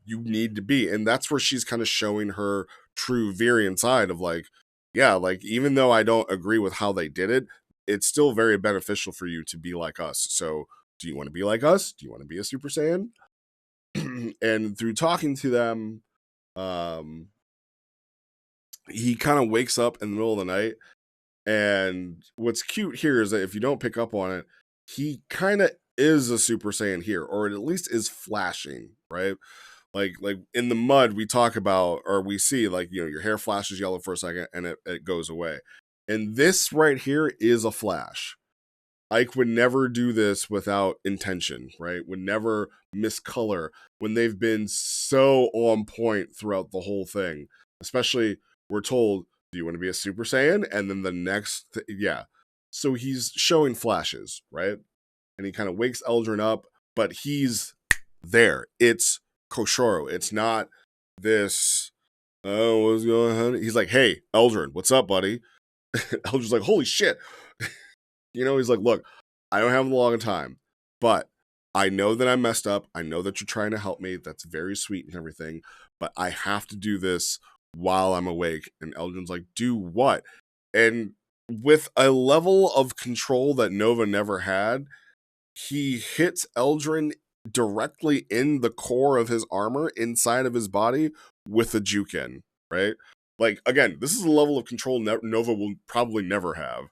you need to be. And that's where she's kind of showing her true Virian side of like, yeah, like even though I don't agree with how they did it, it's still very beneficial for you to be like us. So do you want to be like us? Do you want to be a Super Saiyan? And through talking to them, um, he kind of wakes up in the middle of the night. And what's cute here is that if you don't pick up on it, he kind of is a Super Saiyan here, or it at least is flashing, right? Like in the mud, we talk about, or we see, like, you know, your hair flashes yellow for a second and it goes away. And this right here is a flash. Ike would never do this without intention, right? Would never miscolor when they've been so on point throughout the whole thing. Especially, we're told, do you want to be a Super Saiyan? And then the next, yeah. So he's showing flashes, right? And he kind of wakes Eldrin up, but he's there. It's Koshoro. It's not this, oh, what's going on? He's like, hey, Eldrin, what's up, buddy? Eldrin's like, holy shit. You know, he's like, look, I don't have a long time, but I know that I messed up. I know that you're trying to help me. That's very sweet and everything, but I have to do this while I'm awake. And Eldrin's like, do what? And with a level of control that Nova never had, he hits Eldrin directly in the core of his armor inside of his body with a Juken, right? Like, again, this is a level of control Nova will probably never have.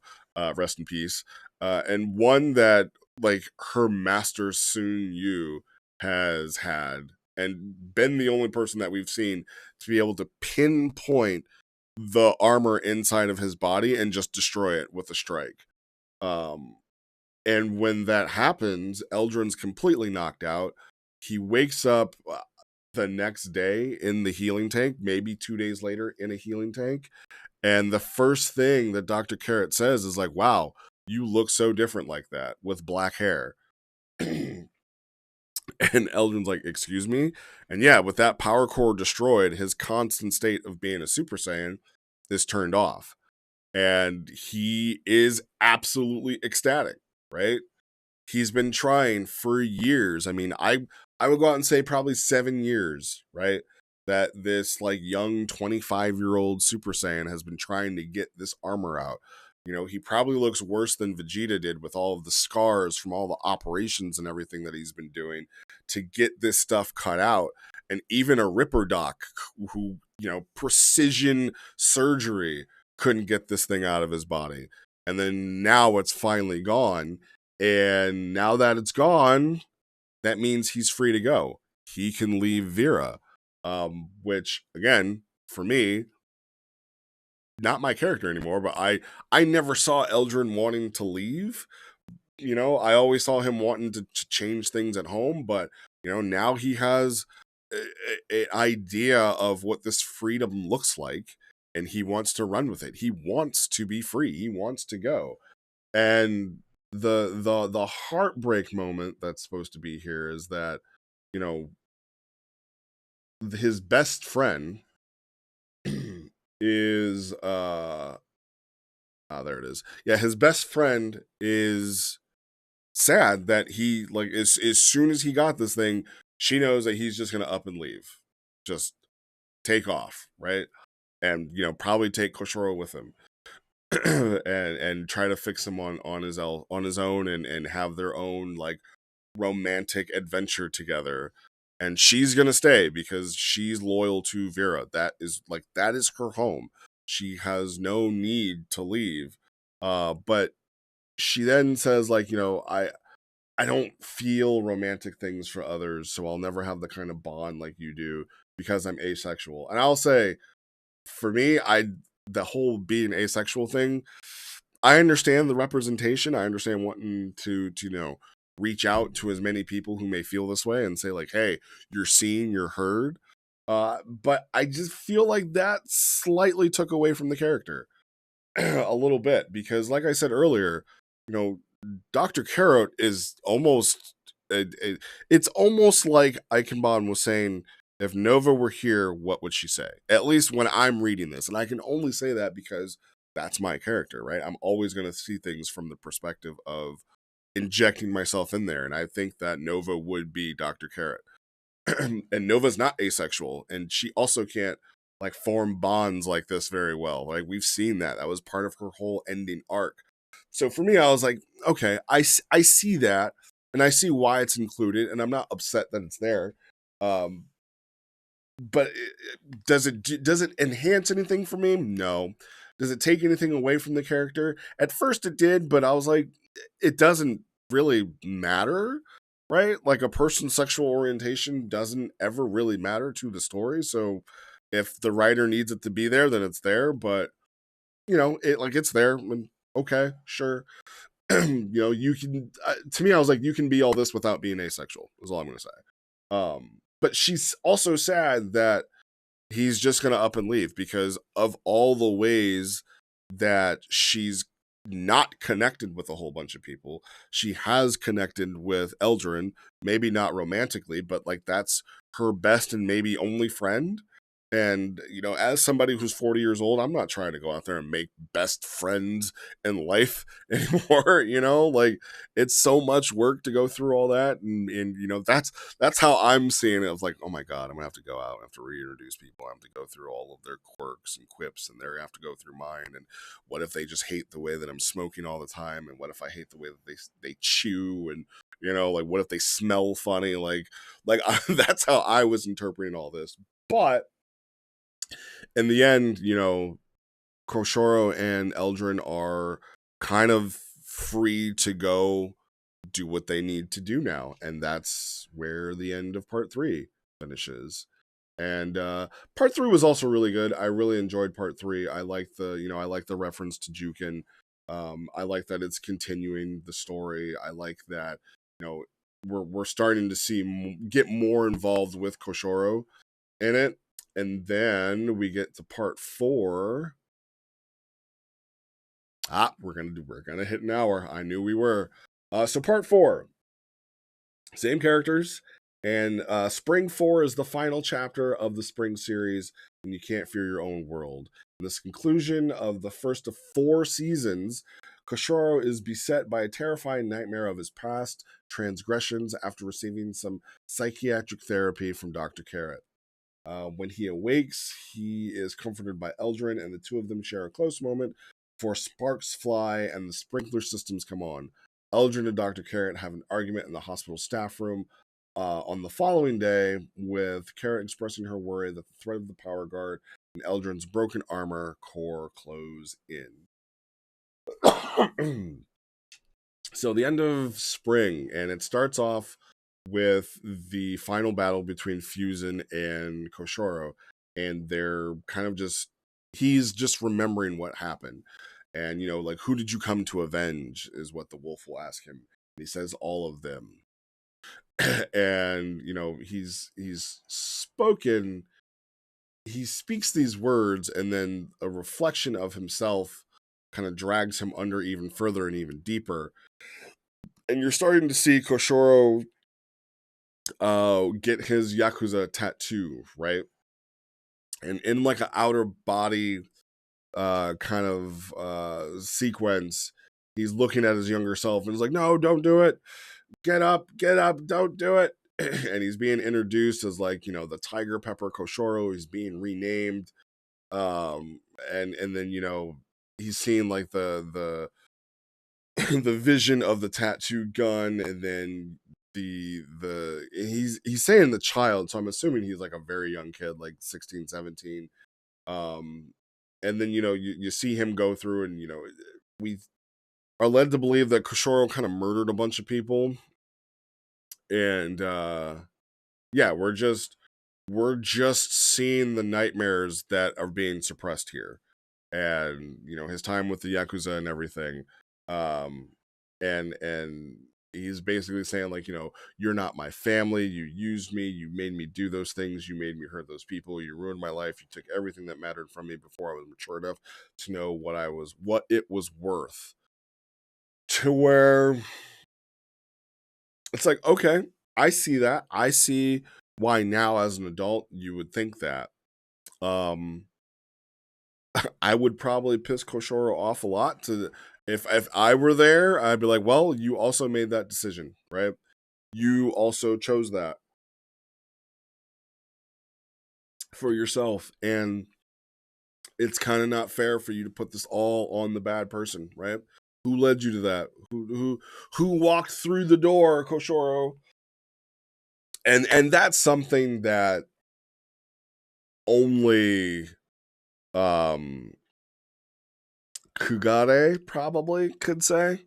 Rest in peace. And one that, like, her master Sun Yu has had and been the only person that we've seen to be able to pinpoint the armor inside of his body and just destroy it with a strike. And when that happens, Eldrin's completely knocked out. He wakes up the next day in the healing tank, maybe 2 days later in a healing tank. And the first thing that Dr. Carrot says is like, wow, you look so different like that with black hair. And Eldrin's like, excuse me? And yeah, with that power core destroyed, his constant state of being a Super Saiyan is turned off. And he is absolutely ecstatic, right? He's been trying for years. I mean, I would go out and say probably 7 years, right? That this like young 25-year-old Super Saiyan has been trying to get this armor out. You know, he probably looks worse than Vegeta did with all of the scars from all the operations and everything that he's been doing to get this stuff cut out. And even a Ripper Doc who, you know, precision surgery couldn't get this thing out of his body. And then now it's finally gone. And now that it's gone, that means he's free to go. He can leave Vera, which, again, for me, not my character anymore, but I never saw Eldrin wanting to leave. You know, I always saw him wanting to change things at home, but, you know, now he has an idea of what this freedom looks like, and he wants to run with it. He wants to be free. He wants to go. And the heartbreak moment that's supposed to be here is that, you know, his best friend is there it is. Yeah, his best friend is sad that he, like, as soon as he got this thing, she knows that he's just gonna up and leave. Just take off, right? And, you know, probably take Koshoro with him. and try to fix him on his own and have their own like romantic adventure together. And she's gonna stay because she's loyal to Vera. That is her home. She has no need to leave. But she then says, like, you know, I don't feel romantic things for others, so I'll never have the kind of bond like you do because I'm asexual. And I'll say, for me, the whole being asexual thing, I understand the representation. I understand wanting to reach out to as many people who may feel this way and say like, hey, you're seen, you're heard. But I just feel like that slightly took away from the character a little bit, because like I said earlier, Dr. Carrot is almost it's almost like Eichenbaum was saying, if Nova were here, what would she say? At least when I'm reading this. And I can only say that because that's my character, right? I'm always going to see things from the perspective of injecting myself in there. And I think that Nova would be Dr. Carrot. And Nova's not asexual, and she also can't like form bonds like this very well. Like we've seen that was part of her whole ending arc. So for me, I was like, okay, I see that, and I see why it's included, and I'm not upset that it's there. But does it enhance anything for me? No. Does it take anything away from the character? At first it did, but I was like, it doesn't really matter, right? Like a person's sexual orientation doesn't ever really matter to the story. So if the writer needs it to be there, then it's there. But it's there. And okay, sure. You can. To me, I was like, you can be all this without being asexual. Is all I'm going to say. But she's also sad that he's just going to up and leave because of all the ways that she's not connected with a whole bunch of people. She has connected with Eldrin, maybe not romantically, but like that's her best and maybe only friend. And, as somebody who's 40 years old, I'm not trying to go out there and make best friends in life anymore. Like it's so much work to go through all that. And that's how I'm seeing it. Of like, oh my God, I'm gonna have to go out, I have to reintroduce people. I have to go through all of their quirks and quips, and they're gonna have to go through mine. And what if they just hate the way that I'm smoking all the time? And what if I hate the way that they chew? And, like what if they smell funny? Like that's how I was interpreting all this. But in the end, Koshoro and Eldrin are kind of free to go do what they need to do now. And that's where the end of part 3 finishes. And part 3 was also really good. I really enjoyed part 3. I like the reference to Jukin. I like that it's continuing the story. I like that, we're starting to get more involved with Koshoro in it. And then we get to part 4. We're gonna hit an hour. I knew we were. So part 4, same characters, and Spring 4 is the final chapter of the Spring series, and You Can't Fear Your Own World. In this conclusion of the first of 4 seasons, Koshoro is beset by a terrifying nightmare of his past transgressions after receiving some psychiatric therapy from Dr. Carrot. When he awakes, he is comforted by Eldrin, and the two of them share a close moment before sparks fly and the sprinkler systems come on. Eldrin and Dr. Carrot have an argument in the hospital staff room on the following day, with Carrot expressing her worry that the threat of the power guard and Eldrin's broken armor core close in. So the end of Spring, and it starts off with the final battle between Fusen and Koshoro, and they're kind of he's just remembering what happened. And, like, who did you come to avenge is what the wolf will ask him. And he says, all of them. And, he's spoken, he speaks these words, and then a reflection of himself kind of drags him under even further and even deeper. And you're starting to see Koshoro get his Yakuza tattoo, right? And in like an outer body kind of sequence, he's looking at his younger self and he's like, no, don't do it. Get up, don't do it. And he's being introduced as like, the Tiger Pepper Koshoro. He's being renamed. And then, he's seeing like the the vision of the tattoo gun, and then he's saying the child, so I'm assuming he's like a very young kid, like 16, 17. And then you see him go through, and we are led to believe that Koshoro kind of murdered a bunch of people. And yeah, we're just seeing the nightmares that are being suppressed here. and his time with the Yakuza and everything. And he's basically saying, like, you're not my family. You used me. You made me do those things. You made me hurt those people. You ruined my life. You took everything that mattered from me before I was mature enough to know what it was worth. To where it's like, okay, I see that. I see why now as an adult you would think that. I would probably piss Koshoro off a lot. If I were there, I'd be like, well, you also made that decision, right? You also chose that for yourself, and it's kind of not fair for you to put this all on the bad person, right? Who led you to that? Who walked through the door, Koshoro? And that's something that only Kugare probably could say,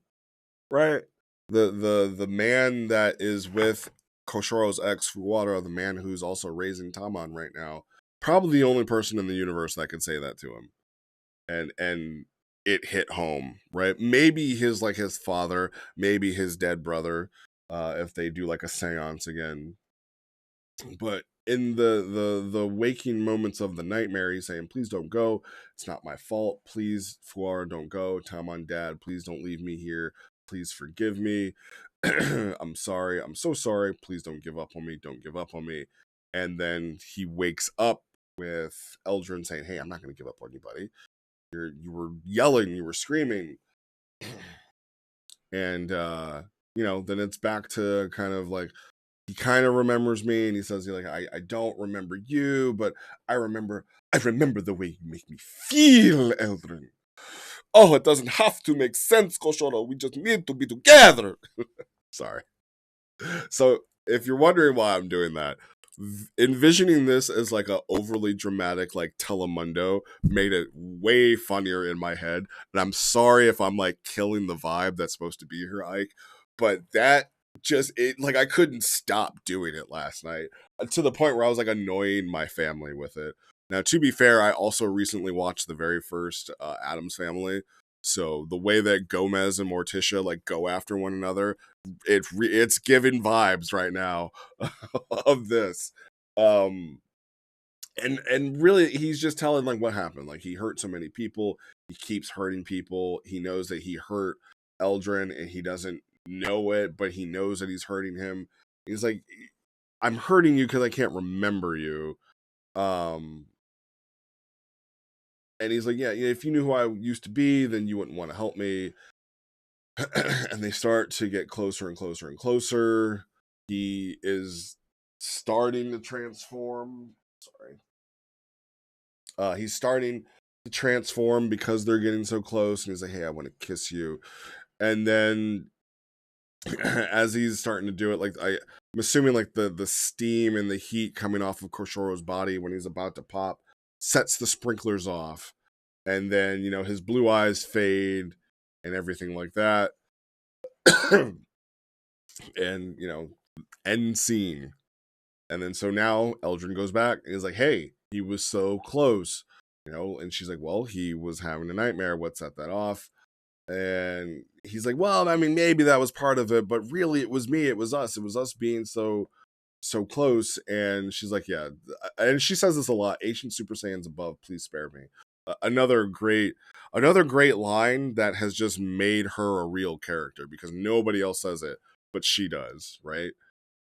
right? The man that is with Koshoro's ex Fuwara, the man who's also raising Tamon right now, probably the only person in the universe that could say that to him. And it hit home, right? Maybe his father, maybe his dead brother, if they do like a seance again. But in the waking moments of the nightmare, he's saying, please don't go. It's not my fault. Please, Fuwara, don't go. Tamon, dad, please don't leave me here. Please forgive me. I'm sorry. I'm so sorry. Please don't give up on me. Don't give up on me. And then he wakes up with Eldrin saying, hey, I'm not going to give up on you, buddy. You were yelling. You were screaming. And, then it's back to kind of like, he kind of remembers me, and he says, I don't remember you, but I remember the way you make me feel, Eldrin. Oh, it doesn't have to make sense, Koshoro. We just need to be together. Sorry. So if you're wondering why I'm doing that, envisioning this as like a overly dramatic like Telemundo made it way funnier in my head. And I'm sorry if I'm like killing the vibe that's supposed to be here, Ike, but that I couldn't stop doing it last night, to the point where I was like annoying my family with it. Now, to be fair, I also recently watched the very first Addams Family, so the way that Gomez and Morticia like go after one another, it's giving vibes right now of this. And really, he's just telling like what happened. Like, he hurt so many people, he keeps hurting people. He knows that he hurt Eldrin, and he doesn't know it, but he knows that he's hurting him. He's like, I'm hurting you because I can't remember you. And he's like, yeah, if you knew who I used to be, then you wouldn't want to help me. And they start to get closer and closer and closer. He is starting to transform. Sorry. He's starting to transform because they're getting so close. And he's like, hey, I want to kiss you. And then as he's starting to do it, like I'm assuming like the steam and the heat coming off of Koshoro's body when he's about to pop sets the sprinklers off. And then, his blue eyes fade and everything like that. And, end scene. And then so now Eldrin goes back and is like, hey, he was so close, and she's like, well, he was having a nightmare. What set that off? And he's like, well, I mean, maybe that was part of it, but really it was me. It was us. It was us being so close. And she's like, yeah. And she says this a lot. Ancient Super Saiyans above, please spare me. Another great line that has just made her a real character, because nobody else says it, but she does, right?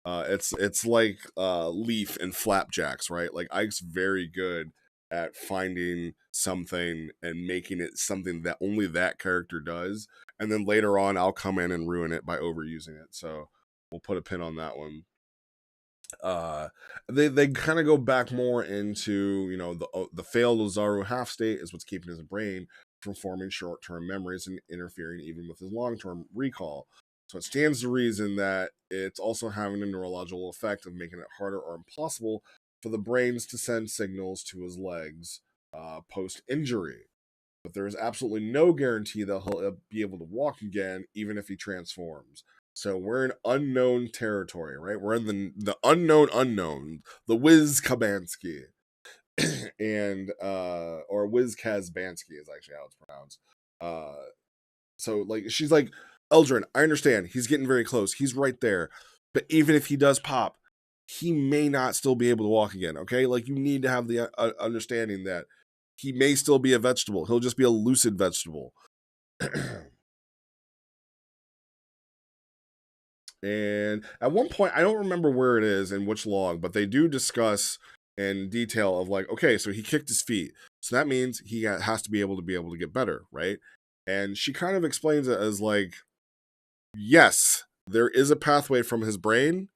It's like Leaf and Flapjacks, right? Like, Ike's very good at finding something and making it something that only that character does, and then later on I'll come in and ruin it by overusing it. So we'll put a pin on that one. They kind of go back more into, the failed Ozaru half state is what's keeping his brain from forming short-term memories and interfering even with his long-term recall. So it stands to reason that it's also having a neurological effect of making it harder or impossible for the brains to send signals to his legs post-injury. But there is absolutely no guarantee that he'll be able to walk again, even if he transforms. So we're in unknown territory, right? We're in the unknown, the Wiz Kabansky. and or Wiz Kazbansky is actually how it's pronounced. So like she's like, Eldrin, I understand. He's getting very close. He's right there. But even if he does pop, he may not still be able to walk again. Okay, like you need to have the understanding that he may still be a vegetable. He'll just be a lucid vegetable. And at one point, I don't remember where it is and which log, but they do discuss in detail of like, okay, so he kicked his feet, so that means he has to be able to get better, right? And she kind of explains it as like, yes, there is a pathway from his brain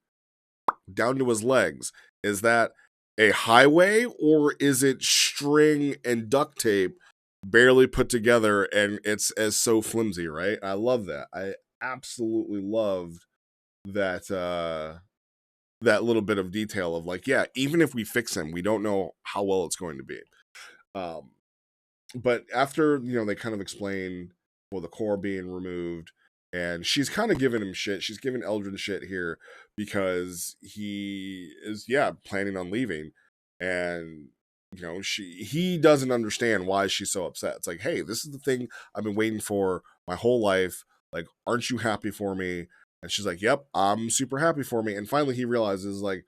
down to his legs. Is that a highway or is it string and duct tape barely put together and it's as so flimsy, right? I love that. I absolutely loved that little bit of detail of like, yeah, even if we fix him, we don't know how well it's going to be. But after, they kind of explain, well, the core being removed, and she's kind of giving him shit. She's giving Eldrin shit here because he is, planning on leaving. And, he doesn't understand why she's so upset. It's like, hey, this is the thing I've been waiting for my whole life. Like, aren't you happy for me? And she's like, yep, I'm super happy for me. And finally he realizes, like,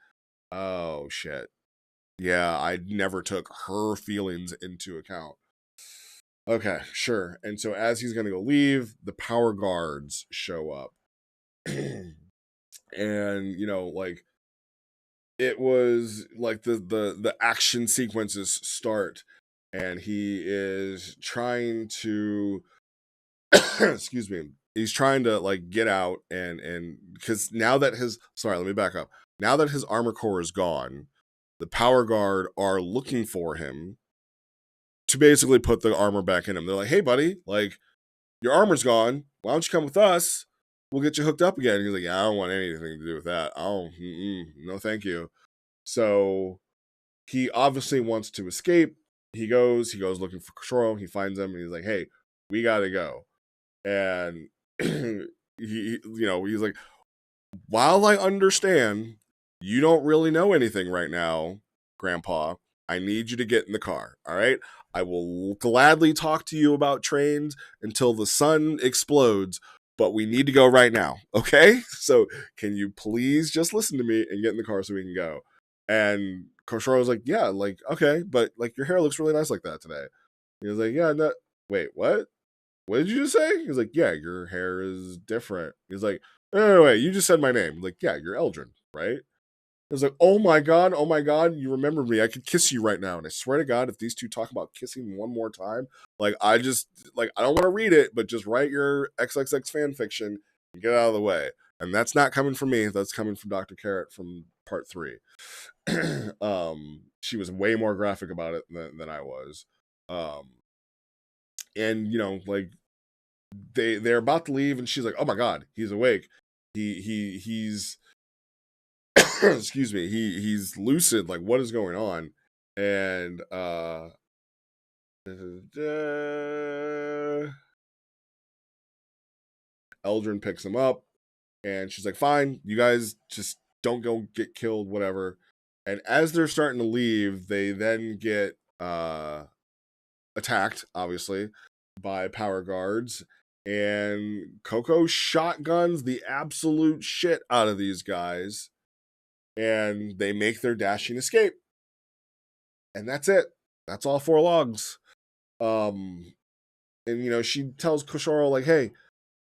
oh, shit. Yeah, I never took her feelings into account. Okay, sure. And so as he's going to go leave, the power guards show up. And, like, it was like the action sequences start, and he is trying to excuse me, he's trying to like get out, and because now that let me back up. Now that his armor core is gone, the power guard are looking for him to basically put the armor back in him. They're like, hey buddy, like, your armor's gone, why don't you come with us, we'll get you hooked up again. And he's like, yeah, I don't want anything to do with that. No thank you. So he obviously wants to escape. He goes looking for Koshoro. He finds him and he's like, hey, we gotta go. And he's like, while I understand you don't really know anything right now, Grandpa, I need you to get in the car. All right, I will gladly talk to you about trains until the sun explodes, but we need to go right now. Okay, so can you please just listen to me and get in the car so we can go? And Koshoro was like, yeah, like, okay, but like your hair looks really nice like that today. He was like, yeah, no, wait, what? What did you just say? He's like, yeah, your hair is different. He's like, no, wait, you just said my name. Like, yeah, you're Eldrin, right? I was like, oh my god, you remember me. I could kiss you right now. And I swear to God, if these two talk about kissing one more time, like, I don't want to read it, but just write your XXX fan fiction and get out of the way. And that's not coming from me. That's coming from Dr. Carrot from part 3. She was way more graphic about it than I was. And like, they're about to leave, and she's like, oh my god, he's awake. He's excuse me, he's lucid. Like, what is going on? And Eldrin picks him up, and she's like, fine, you guys just don't go get killed, whatever. And as they're starting to leave, they then get attacked, obviously, by power guards, and Coco shotguns the absolute shit out of these guys, and they make their dashing escape. And that's it. That's all 4 logs. And she tells Koshoro, like, hey,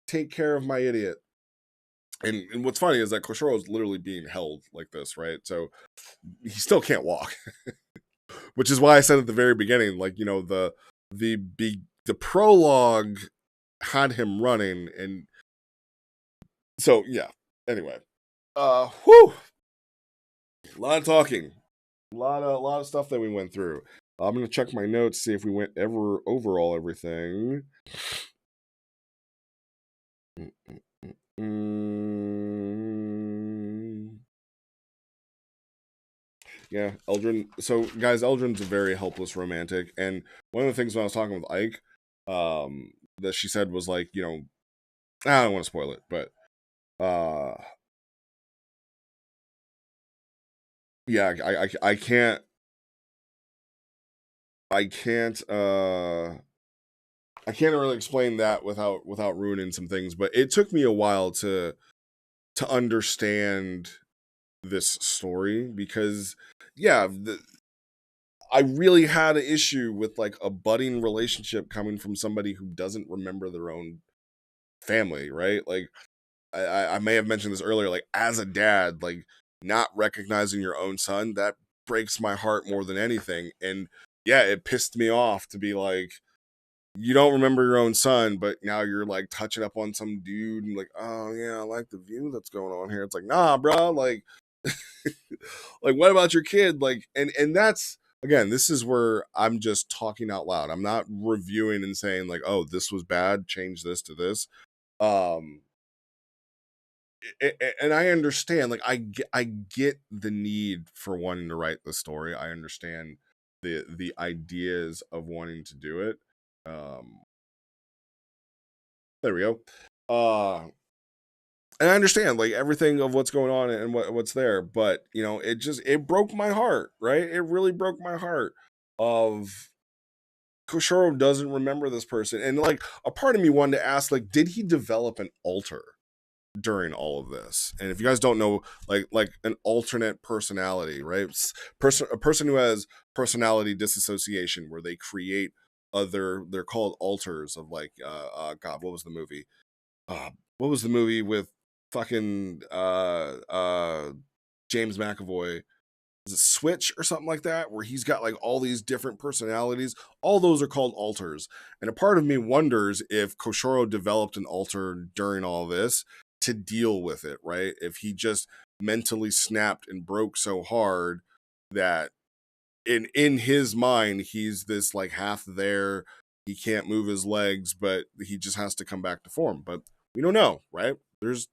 take care of my idiot. And what's funny is that Koshoro is literally being held like this, right? So he still can't walk. Which is why I said at the very beginning, like, the prologue had him running, and so yeah. Anyway, whew, a lot of talking, a lot of stuff that we went through. I'm gonna check my notes, see if we went overall everything. Yeah, Eldrin. So, guys, Eldrin's a very helpless romantic, and one of the things when I was talking with Ike, that she said was like, I don't want to spoil it, but yeah, I can't. I can't really explain that without ruining some things, but it took me a while to understand this story because yeah, I really had an issue with like a budding relationship coming from somebody who doesn't remember their own family, right? Like I may have mentioned this earlier, like as a dad, like not recognizing your own son, that breaks my heart more than anything. And yeah, it pissed me off to be like, you don't remember your own son, but now you're like touching up on some dude and like, oh yeah, I like the view that's going on here. It's like, nah, bro, like, like what about your kid? Like, and that's again, this is where I'm just talking out loud. I'm not reviewing and saying like, oh, this was bad, change this to this. Um, and I understand, like, I get the need for wanting to write the story. I understand the ideas of wanting to do it. Um, there we go. And I understand like everything of what's going on and what's there, but you know, it broke my heart, right? It really broke my heart of Koshiro doesn't remember this person. And like a part of me wanted to ask, like, did he develop an alter during all of this? And if you guys don't know, like an alternate personality, right? A person who has personality disassociation where they create they're called alters of like God, what was the movie? What was the movie with fucking James McAvoy? Is it Switch or something like that? Where he's got like all these different personalities. All those are called alters. And a part of me wonders if Koshiro developed an alter during all this to deal with it, right? If he just mentally snapped and broke so hard that in his mind he's this like half there, he can't move his legs, but he just has to come back to form. But we don't know, right? There's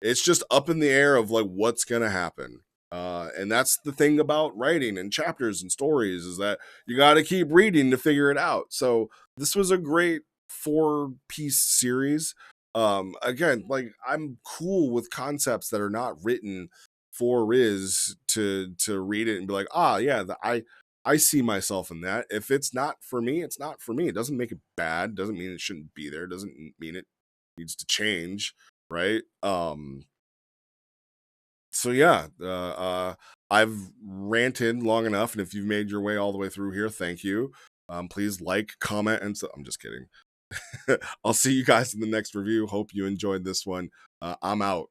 it's just up in the air of like what's gonna happen. And that's the thing about writing and chapters and stories is that you got to keep reading to figure it out. So this was a great 4-piece series. Again, like I'm cool with concepts that are not written for Riz to read it and be like, ah, yeah, I see myself in that. If it's not for me, it's not for me. It doesn't make it bad. Doesn't mean it shouldn't be there. Doesn't mean it needs to change, right? So yeah, I've ranted long enough, and if you've made your way all the way through here, thank you. Please like, comment, and I'm just kidding. I'll see you guys in the next review. Hope you enjoyed this one. I'm out.